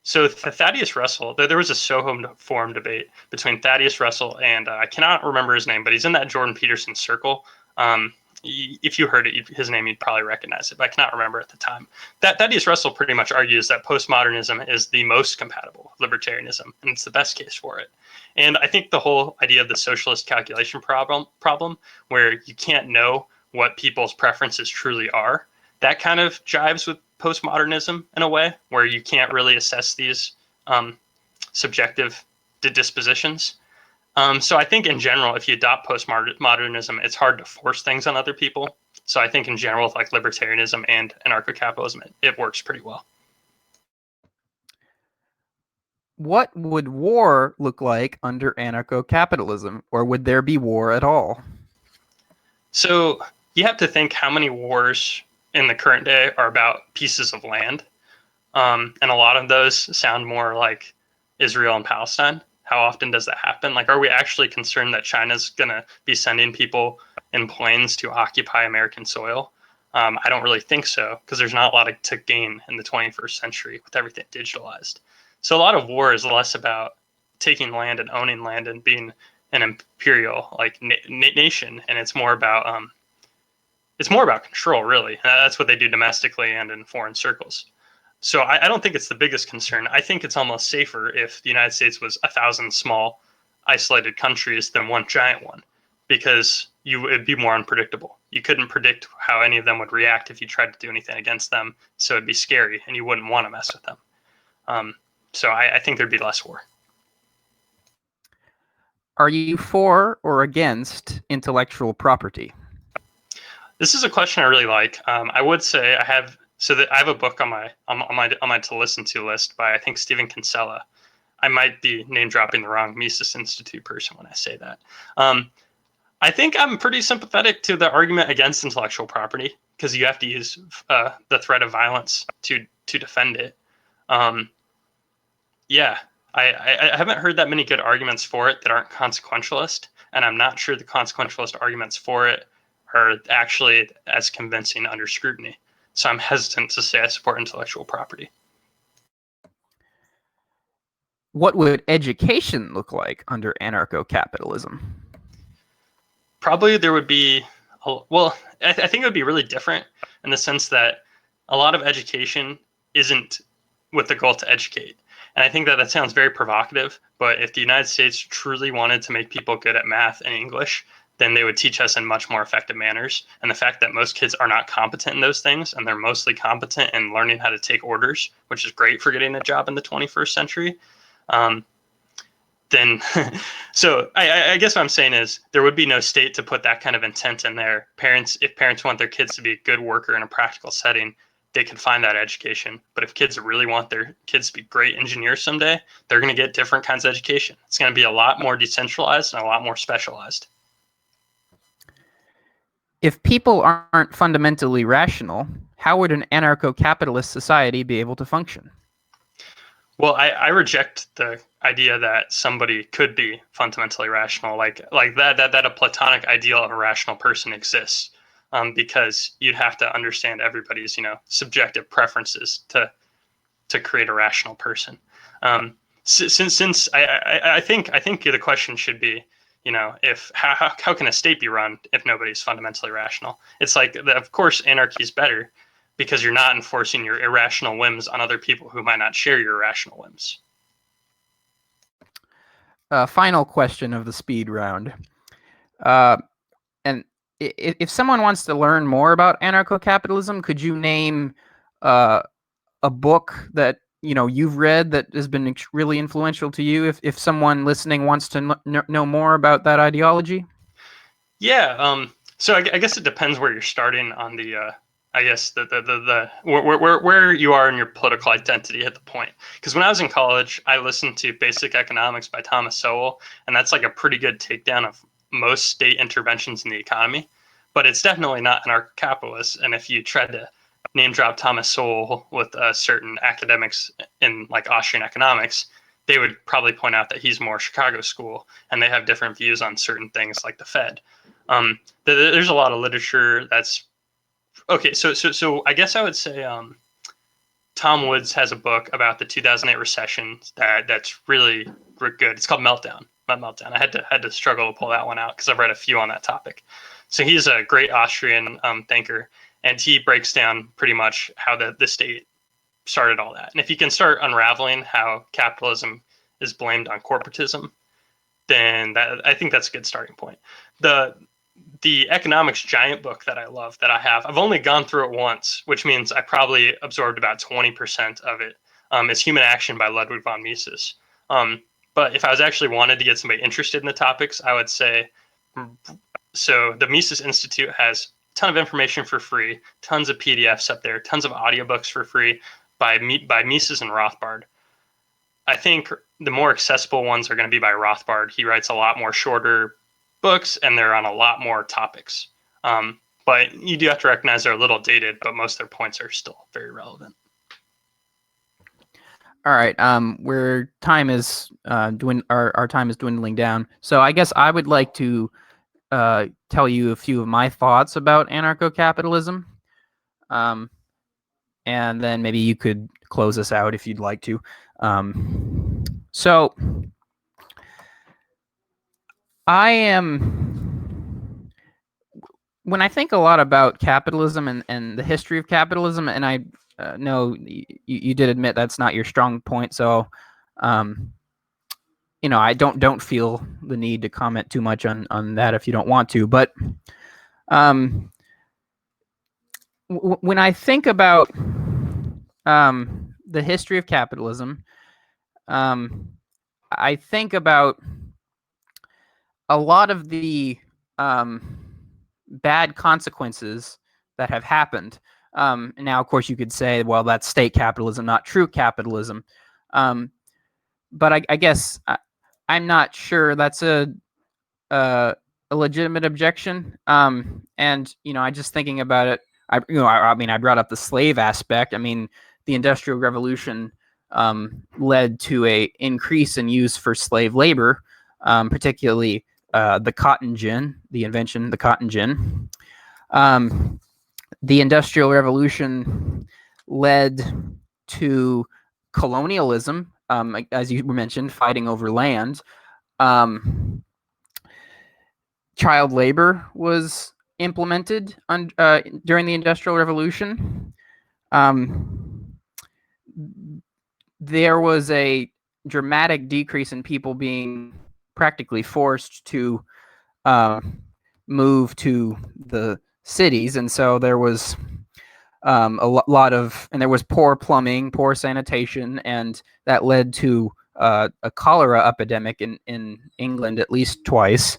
So Thaddeus Russell, there was a Soho forum debate between Thaddeus Russell and I cannot remember his name, but he's in that Jordan Peterson circle. If you heard it, his name, you'd probably recognize it, but I cannot remember at the time. Thaddeus Russell pretty much argues that postmodernism is the most compatible with libertarianism, and it's the best case for it. And I think the whole idea of the socialist calculation problem where you can't know what people's preferences truly are, that kind of jives with postmodernism in a way where you can't really assess these subjective dispositions. So I think in general, if you adopt postmodernism, it's hard to force things on other people. So I think in general, with like libertarianism and anarcho-capitalism, it works pretty well. What would war look like under anarcho-capitalism, or would there be war at all? So you have to think how many wars in the current day are about pieces of land. And a lot of those sound more like Israel and Palestine. How often does that happen? Like, are we actually concerned that China's going to be sending people in planes to occupy American soil? I don't really think so, because there's not a lot to gain in the 21st century with everything digitalized. So a lot of war is less about taking land and owning land and being an imperial like nation, and it's more about control, really. And that's what they do domestically and in foreign circles. So I don't think it's the biggest concern. I think it's almost safer if the United States was 1,000 small, isolated countries than one giant one, because it'd be more unpredictable. You couldn't predict how any of them would react if you tried to do anything against them, so it'd be scary, and you wouldn't want to mess with them. So I think there'd be less war. Are you for or against intellectual property? This is a question I really like. I would say I have a book on my to listen to list by I think Stephen Kinsella. I might be name dropping the wrong Mises Institute person when I say that. I think I'm pretty sympathetic to the argument against intellectual property, because you have to use the threat of violence to defend it. Yeah, I haven't heard that many good arguments for it that aren't consequentialist, and I'm not sure the consequentialist arguments for it are actually as convincing under scrutiny. So I'm hesitant to say I support intellectual property. What would education look like under anarcho-capitalism? Probably there would be, I think it would be really different in the sense that a lot of education isn't with the goal to educate. And I think that sounds very provocative, but if the United States truly wanted to make people good at math and English, then they would teach us in much more effective manners. And the fact that most kids are not competent in those things, and they're mostly competent in learning how to take orders, which is great for getting a job in the 21st century. Then, so I guess what I'm saying is there would be no state to put that kind of intent in there. If parents want their kids to be a good worker in a practical setting, they could find that education. But if kids really want their kids to be great engineers someday, they're going to get different kinds of education. It's going to be a lot more decentralized and a lot more specialized. If people aren't fundamentally rational, how would an anarcho-capitalist society be able to function? Well, I reject the idea that somebody could be fundamentally rational, like that a platonic ideal of a rational person exists, because you'd have to understand everybody's subjective preferences to create a rational person. Since I think the question should be, if how can a state be run if nobody's fundamentally rational? It's like, of course, anarchy is better, because you're not enforcing your irrational whims on other people who might not share your irrational whims. Final question of the speed round. And if someone wants to learn more about anarcho-capitalism, could you name a book that you've read that has been really influential to you, if someone listening wants to know more about that ideology? Yeah. So I guess it depends where you're starting on the I guess the where you are in your political identity at the point. Because when I was in college, I listened to Basic Economics by Thomas Sowell, and that's like a pretty good takedown of most state interventions in the economy. But it's definitely not anarcho-capitalist. And if you tried to name drop Thomas Sowell with certain academics in like Austrian economics, they would probably point out that he's more Chicago school, and they have different views on certain things like the Fed. There's a lot of literature that's okay. So I guess I would say Tom Woods has a book about the 2008 recession that's really good. It's called Meltdown. Meltdown. I had to struggle to pull that one out because I've read a few on that topic. So he's a great Austrian thinker, and he breaks down pretty much how the state started all that. And if you can start unraveling how capitalism is blamed on corporatism, then I think that's a good starting point. The economics giant book that I love, that I've only gone through it once, which means I probably absorbed about 20% of it, is Human Action by Ludwig von Mises. But if I was actually wanted to get somebody interested in the topics, I would say, so the Mises Institute has a ton of information for free, tons of PDFs up there, tons of audiobooks for free by Mises and Rothbard. I think the more accessible ones are going to be by Rothbard. He writes a lot more shorter books, and they're on a lot more topics. But you do have to recognize they're a little dated, but most of their points are still very relevant. All right, where time is our time is dwindling down. So I guess I would like to tell you a few of my thoughts about anarcho-capitalism, and then maybe you could close us out if you'd like to. So when I think a lot about capitalism and the history of capitalism, and I know you did admit that's not your strong point, so I don't feel the need to comment too much on that if you don't want to. But when I think about the history of capitalism, I think about a lot of the bad consequences that have happened. Now, of course, you could say, well, that's state capitalism, not true capitalism. But I guess I'm not sure that's a legitimate objection. And I just thinking about it. I brought up the slave aspect. I mean, the Industrial Revolution led to a increase in use for slave labor, particularly the cotton gin, the invention of the cotton gin. The Industrial Revolution led to colonialism, as you mentioned, fighting over land. Child labor was implemented during the Industrial Revolution. There was a dramatic decrease in people being practically forced to move to the cities, and so there was there was poor plumbing, poor sanitation, and that led to a cholera epidemic in England at least twice.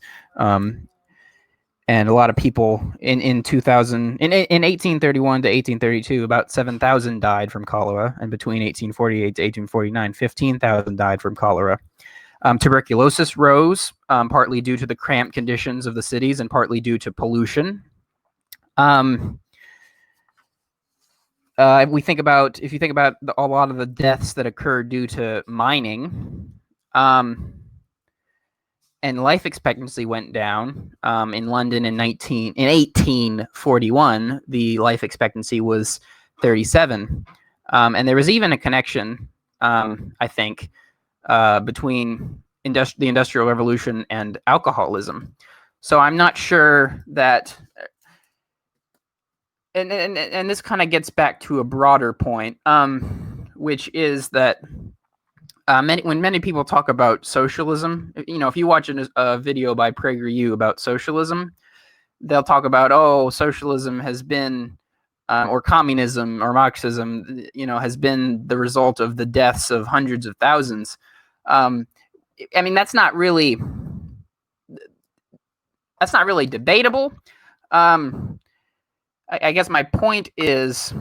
And a lot of people in 1831 to 1832, about 7,000 died from cholera, and between 1848 to 1849, 15,000 died from cholera. Tuberculosis rose, partly due to the cramped conditions of the cities and partly due to pollution. If you think about a lot of the deaths that occurred due to mining, and life expectancy went down. In London in 1841, the life expectancy was 37, and there was even a connection, I think, between the Industrial Revolution and alcoholism. So I'm not sure that, and this kind of gets back to a broader point, which is that when many people talk about socialism, if you watch a video by PragerU about socialism, they'll talk about, socialism has been, or communism or Marxism, has been the result of the deaths of hundreds of thousands. That's not really debatable. I guess my point is,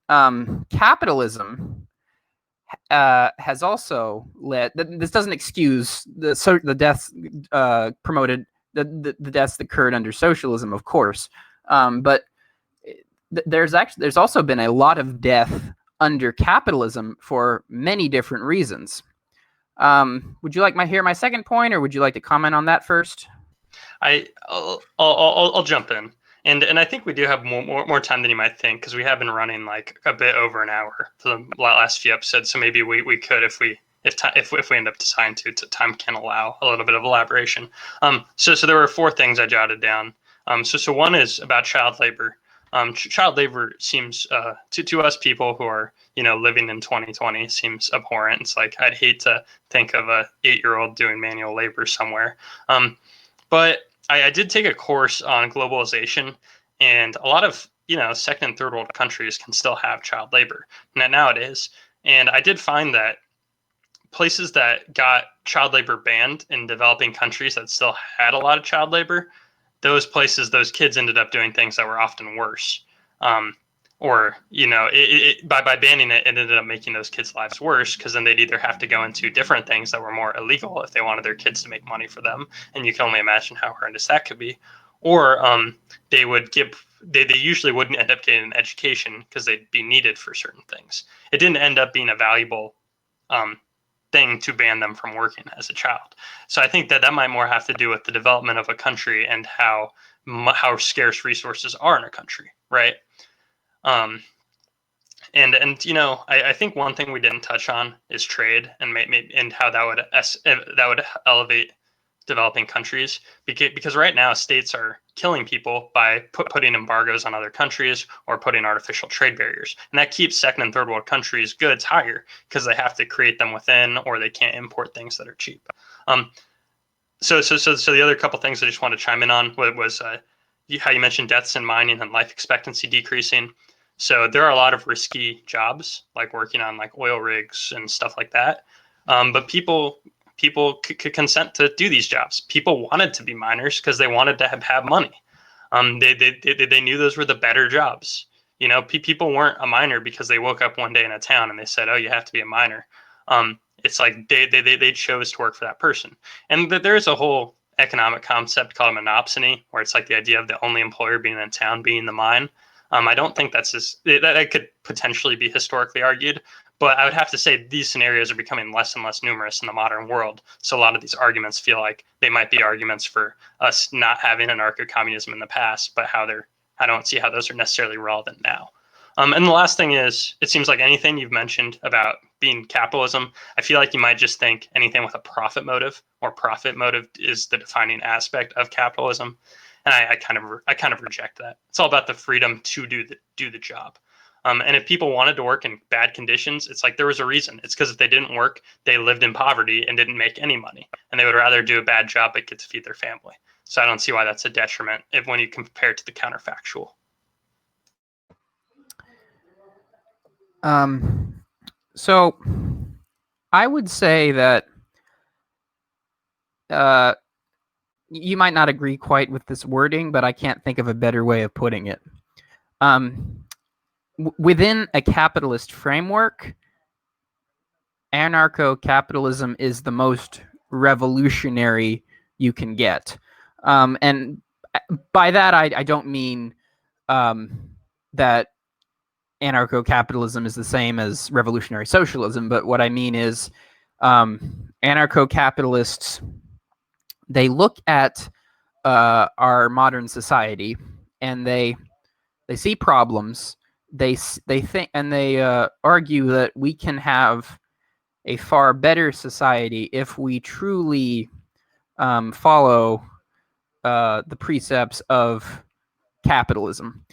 capitalism has also led. This doesn't excuse the deaths promoted, the deaths that occurred under socialism, of course, but there's also been a lot of death under capitalism for many different reasons. Would you like hear my second point, or would you like to comment on that first? I'll jump in, and I think we do have more time than you might think, because we have been running like a bit over an hour for the last few episodes. So maybe we could, if we end up deciding to time can allow a little bit of elaboration. So there were 4 things I jotted down. So one is about child labor. Child labor seems to us people who are living in 2020 seems abhorrent. It's like I'd hate to think of a 8-year-old doing manual labor somewhere. But I did take a course on globalization, and a lot of second and third world countries can still have child labor nowadays. And I did find that places that got child labor banned in developing countries that still had a lot of child labor, those places, those kids ended up doing things that were often worse. Or by banning it, it ended up making those kids' lives worse, because then they'd either have to go into different things that were more illegal if they wanted their kids to make money for them, and you can only imagine how horrendous that could be. Or they usually wouldn't end up getting an education because they'd be needed for certain things. It didn't end up being a valuable thing to ban them from working as a child. So I think that might more have to do with the development of a country and how scarce resources are in a country, right? And I think one thing we didn't touch on is trade, and how that would elevate developing countries, because right now states are killing people by putting embargoes on other countries or putting artificial trade barriers, and that keeps second and third world countries' goods higher because they have to create them within, or they can't import things that are cheap. So the other couple things I just want to chime in on was how you mentioned deaths in mining and life expectancy decreasing. So there are a lot of risky jobs, like working on like oil rigs and stuff like that. But people could consent to do these jobs. People wanted to be miners because they wanted to have money. They knew those were the better jobs. People weren't a miner because they woke up one day in a town and they said, "Oh, you have to be a miner." It's like they chose to work for that person. And there's a whole economic concept called monopsony, where it's like the idea of the only employer being in town being the mine. I don't think that could potentially be historically argued, but I would have to say these scenarios are becoming less and less numerous in the modern world. So a lot of these arguments feel like they might be arguments for us not having anarcho-communism in the past, but I don't see how those are necessarily relevant now. And the last thing is, it seems like anything you've mentioned about being capitalism, I feel like you might just think anything with a profit motive, or profit motive is the defining aspect of capitalism. And I kind of reject that. It's all about the freedom to do the job. And if people wanted to work in bad conditions, it's like there was a reason. It's because if they didn't work, they lived in poverty and didn't make any money, and they would rather do a bad job but get to feed their family. So I don't see why that's a detriment when you compare it to the counterfactual. So I would say that you might not agree quite with this wording, but I can't think of a better way of putting it. Within a capitalist framework, anarcho-capitalism is the most revolutionary you can get. And by that, I don't mean that anarcho-capitalism is the same as revolutionary socialism, but what I mean is anarcho-capitalists, they look at our modern society and they see problems. They think, and they argue that we can have a far better society if we truly follow the precepts of capitalism.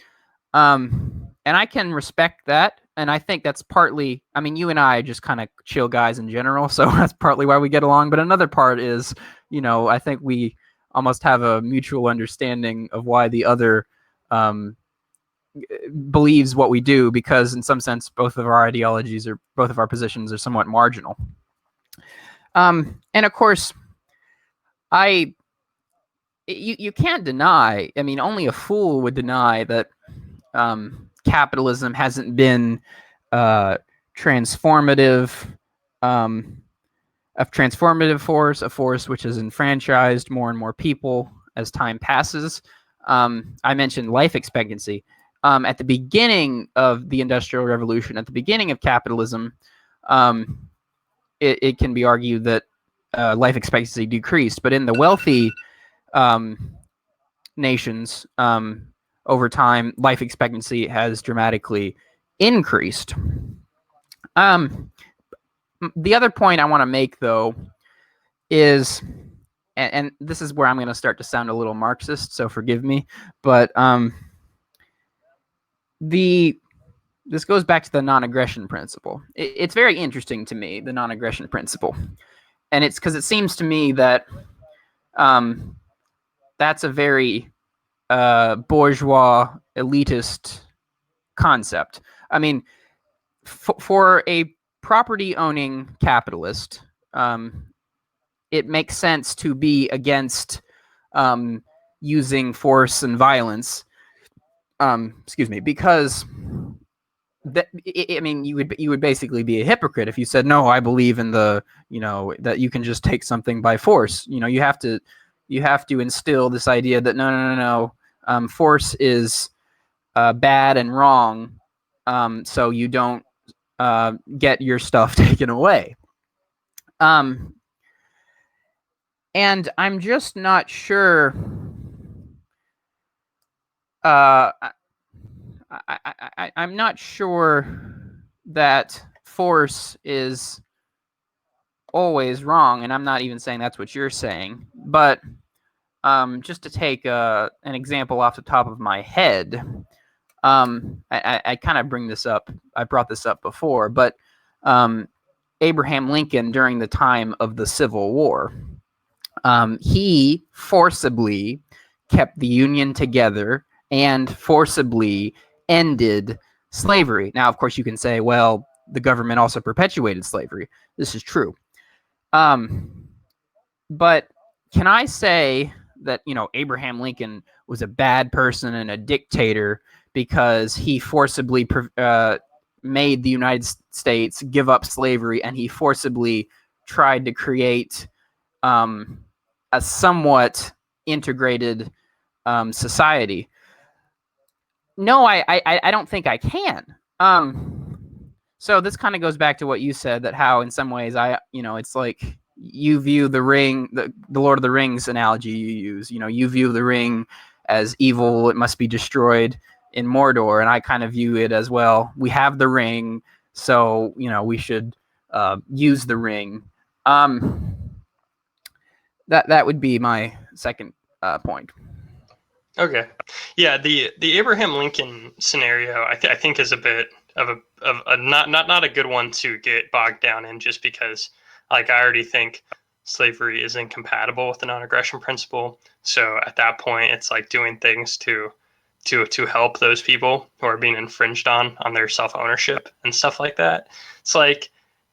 And I can respect that. And I think that's partly, I mean, you and I are just kind of chill guys in general, so that's partly why we get along. But another part is, I think we almost have a mutual understanding of why the other believes what we do, because in some sense, both of our ideologies or both of our positions are somewhat marginal. And of course, you can't deny, I mean, only a fool would deny that capitalism hasn't been transformative, a transformative force, a force which has enfranchised more and more people as time passes. I mentioned life expectancy. At the beginning of the Industrial Revolution, at the beginning of capitalism, it can be argued that life expectancy decreased, but in the wealthy nations, over time, life expectancy has dramatically increased. The other point I want to make, though, is, and this is where I'm going to start to sound a little Marxist, so forgive me, but this goes back to the non-aggression principle. It's very interesting to me, the non-aggression principle, and it's because it seems to me that that's a very bourgeois, elitist concept. I mean, for a property-owning capitalist, it makes sense to be against using force and violence. Because I mean, you would basically be a hypocrite if you said, no, I believe in that you can just take something by force. You have to instill this idea that no, force is bad and wrong, so you don't get your stuff taken away. And I'm just not sure. I'm not sure that force is always wrong, and I'm not even saying that's what you're saying. But just to take an example off the top of my head, I kind of bring this up. I brought this up before, but Abraham Lincoln, during the time of the Civil War, he forcibly kept the Union together and forcibly ended slavery. Now, of course, you can say, well, the government also perpetuated slavery. This is true. But can I say that, Abraham Lincoln was a bad person and a dictator because he forcibly made the United States give up slavery, and he forcibly tried to create a somewhat integrated society? No, I don't think I can. So this kind of goes back to what you said, that how in some ways it's like you view the ring, the Lord of the Rings analogy you use. You view the ring as evil; it must be destroyed in Mordor, and I kind of view it as, well, we have the ring, so we should use the ring. That would be my second point. Okay, yeah, the Abraham Lincoln scenario I think is a bit of a not a good one to get bogged down in, just because, like, I already think slavery is incompatible with the non-aggression principle. So at that point, it's like doing things to help those people who are being infringed on their self-ownership and stuff like that. It's like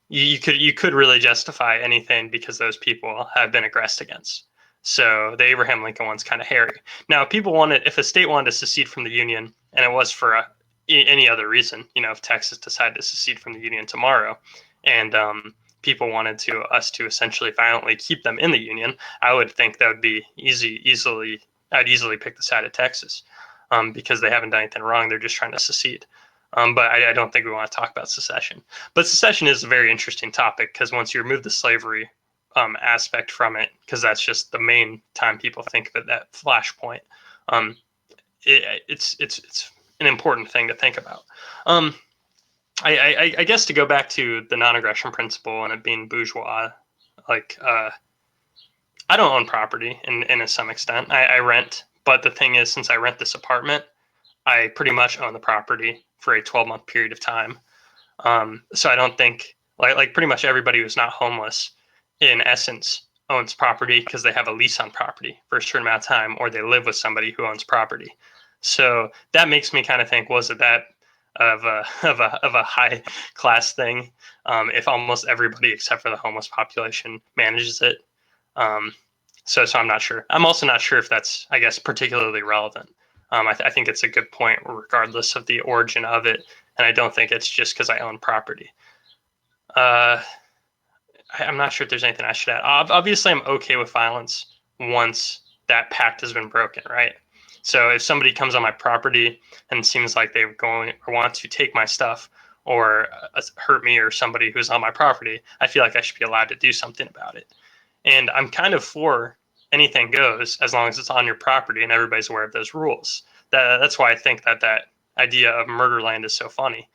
you could really justify anything because those people have been aggressed against. So the Abraham Lincoln one's kind of hairy. Now, if a state wanted to secede from the Union, and it was for any other reason, if Texas decided to secede from the Union tomorrow, and people wanted us to essentially violently keep them in the Union, I would think that would be I'd easily pick the side of Texas, because they haven't done anything wrong. They're just trying to secede. But I don't think we want to talk about secession. But secession is a very interesting topic, because once you remove the slavery aspect from it, because that's just the main time people think of it, that flashpoint, it's an important thing to think about. I guess to go back to the non-aggression principle and it being bourgeois, like, I don't own property in some extent. I rent, but the thing is, since I rent this apartment, I pretty much own the property for a 12-month period of time. So I don't think, like pretty much everybody who's not homeless, in essence, owns property because they have a lease on property for a certain amount of time, or they live with somebody who owns property. So that makes me kind of think, was it that of a high class thing, if almost everybody except for the homeless population manages it? So I'm not sure. I'm also not sure if that's, I guess, particularly relevant. I think it's a good point regardless of the origin of it, and I don't think it's just because I own property. I'm not sure if there's anything I should add. Obviously, I'm okay with violence once that pact has been broken, right? So if somebody comes on my property and seems like they're going or want to take my stuff, or hurt me or somebody who's on my property, I feel like I should be allowed to do something about it. And I'm kind of for anything goes as long as it's on your property and everybody's aware of those rules. That's why I think that idea of murderland is so funny.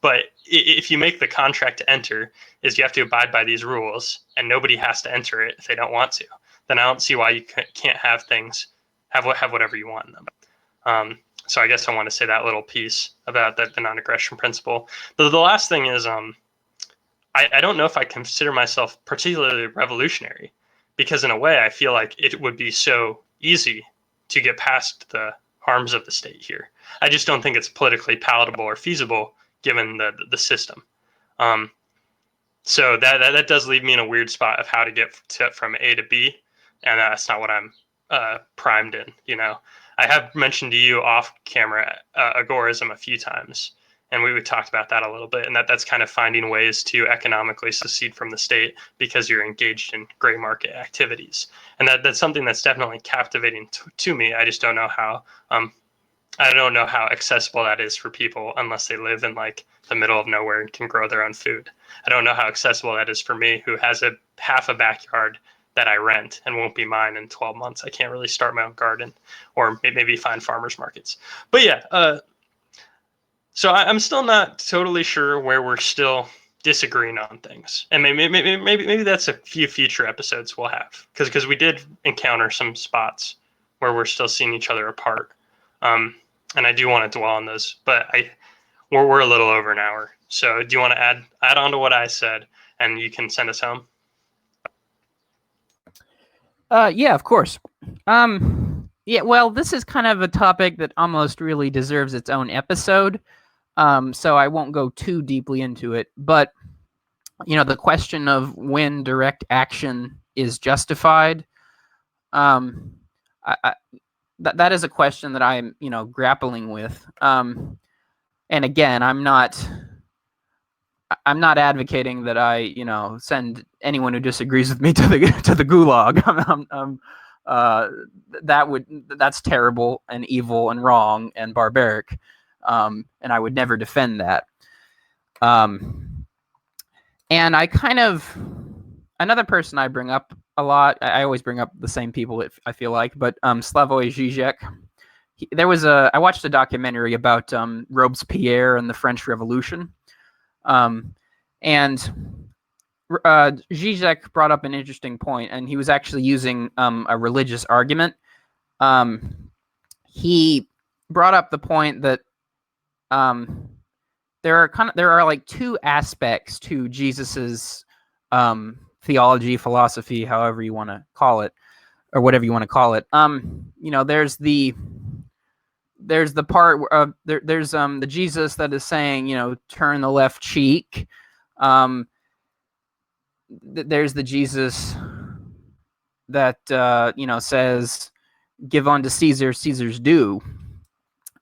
But if you make the contract to enter is you have to abide by these rules and nobody has to enter it if they don't want to, then I don't see why you can't have things have whatever you want in them. So I guess I want to say that little piece about the non-aggression principle. But the last thing is I don't know if I consider myself particularly revolutionary, because in a way I feel like it would be so easy to get past the harms of the state here. I just don't think it's politically palatable or feasible given the system. So that does leave me in a weird spot of how to get from A to B, and that's not what I'm primed in. You know, I have mentioned to you off camera agorism a few times, and we talked about that a little bit, and that's kind of finding ways to economically secede from the state because you're engaged in gray market activities, and that's something that's definitely captivating to me. I just don't know how. I don't know how accessible that is for people unless they live in like the middle of nowhere and can grow their own food. I don't know how accessible that is for me, who has half a backyard that I rent and won't be mine in 12 months. I can't really start my own garden or maybe find farmers markets. But yeah, so I'm still not totally sure where we're still disagreeing on things, and maybe that's a few future episodes we'll have, because we did encounter some spots where we're still seeing each other apart. And I do want to dwell on those, but we're a little over an hour. So do you want to add on to what I said, and you can send us home? Yeah, of course. Yeah, well, this is kind of a topic that almost really deserves its own episode. So I won't go too deeply into it, but the question of when direct action is justified, that is a question that I'm, grappling with. And again, I'm not advocating that I, send anyone who disagrees with me to the gulag. That's terrible and evil and wrong and barbaric. And I would never defend that. And I another person I bring up a lot, I always bring up the same people, I feel like, but Slavoj Žižek. I watched a documentary about Robespierre and the French Revolution. And Žižek brought up an interesting point, and he was actually using a religious argument. He brought up the point that there are like two aspects to Jesus's theology, philosophy, however you want to call it, or whatever you want to call it. There's the part where there's the Jesus that is saying, turn the left cheek. There's the Jesus that says, give unto Caesar Caesar's due.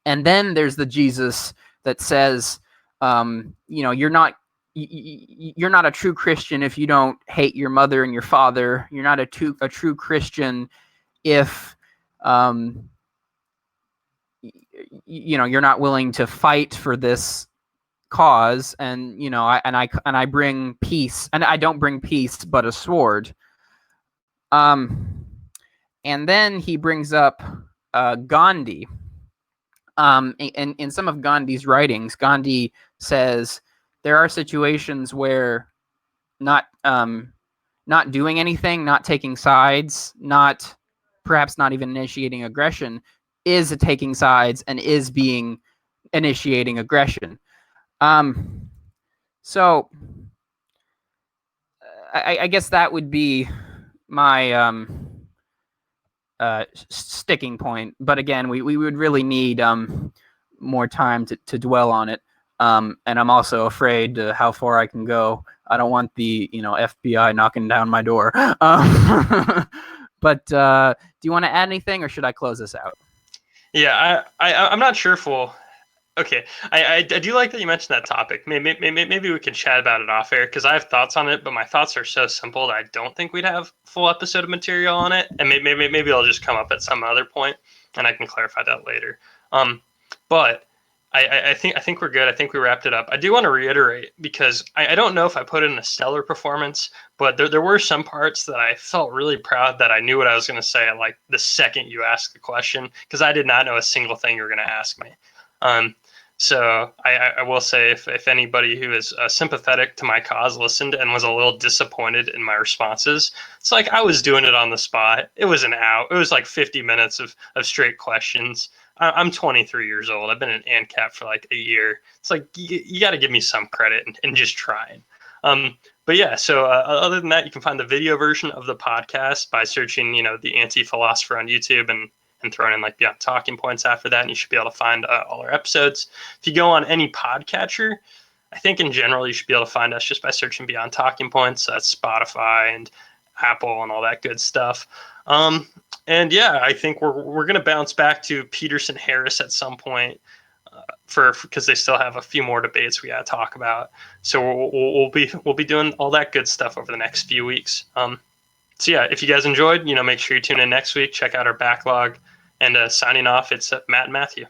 And then there's the Jesus that says, you're not a true Christian if you don't hate your mother and your father. You're not a true Christian if you're not willing to fight for this cause. And I bring peace, and I don't bring peace but a sword. And then he brings up Gandhi. In some of Gandhi's writings, Gandhi says there are situations where not doing anything, not taking sides, perhaps not even initiating aggression, is taking sides and is initiating aggression. So I guess that would be my sticking point. But again, we would really need more time to dwell on it. And I'm also afraid how far I can go. I don't want the FBI knocking down my door. But do you want to add anything, or should I close this out? Yeah, I'm not sure if we'll. Okay, I do like that you mentioned that topic. Maybe we can chat about it off air, because I have thoughts on it, but my thoughts are so simple that I don't think we'd have full episode of material on it, and maybe I'll just come up at some other point, and I can clarify that later. But I think we're good. I think we wrapped it up. I do want to reiterate because I don't know if I put in a stellar performance, but there were some parts that I felt really proud that I knew what I was going to say at like the second you asked the question, because I did not know a single thing you were going to ask me. So I will say if anybody who is sympathetic to my cause listened and was a little disappointed in my responses, it's like I was doing it on the spot. It was an hour. It was like 50 minutes of straight questions. I'm 23 years old. I've been in ANCAP for like a year. It's like you got to give me some credit and just trying. But yeah, so other than that, you can find the video version of the podcast by searching, the Anti-Philosopher on YouTube and throwing in like Beyond Talking Points after that, and you should be able to find all our episodes. If you go on any podcatcher, I think in general you should be able to find us just by searching Beyond Talking Points. That's Spotify and Apple and all that good stuff. And yeah, I think we're gonna bounce back to Peterson Harris at some point because they still have a few more debates we gotta talk about. So we'll be doing all that good stuff over the next few weeks. So yeah, if you guys enjoyed, make sure you tune in next week. Check out our backlog. And signing off, it's Matt and Matthew.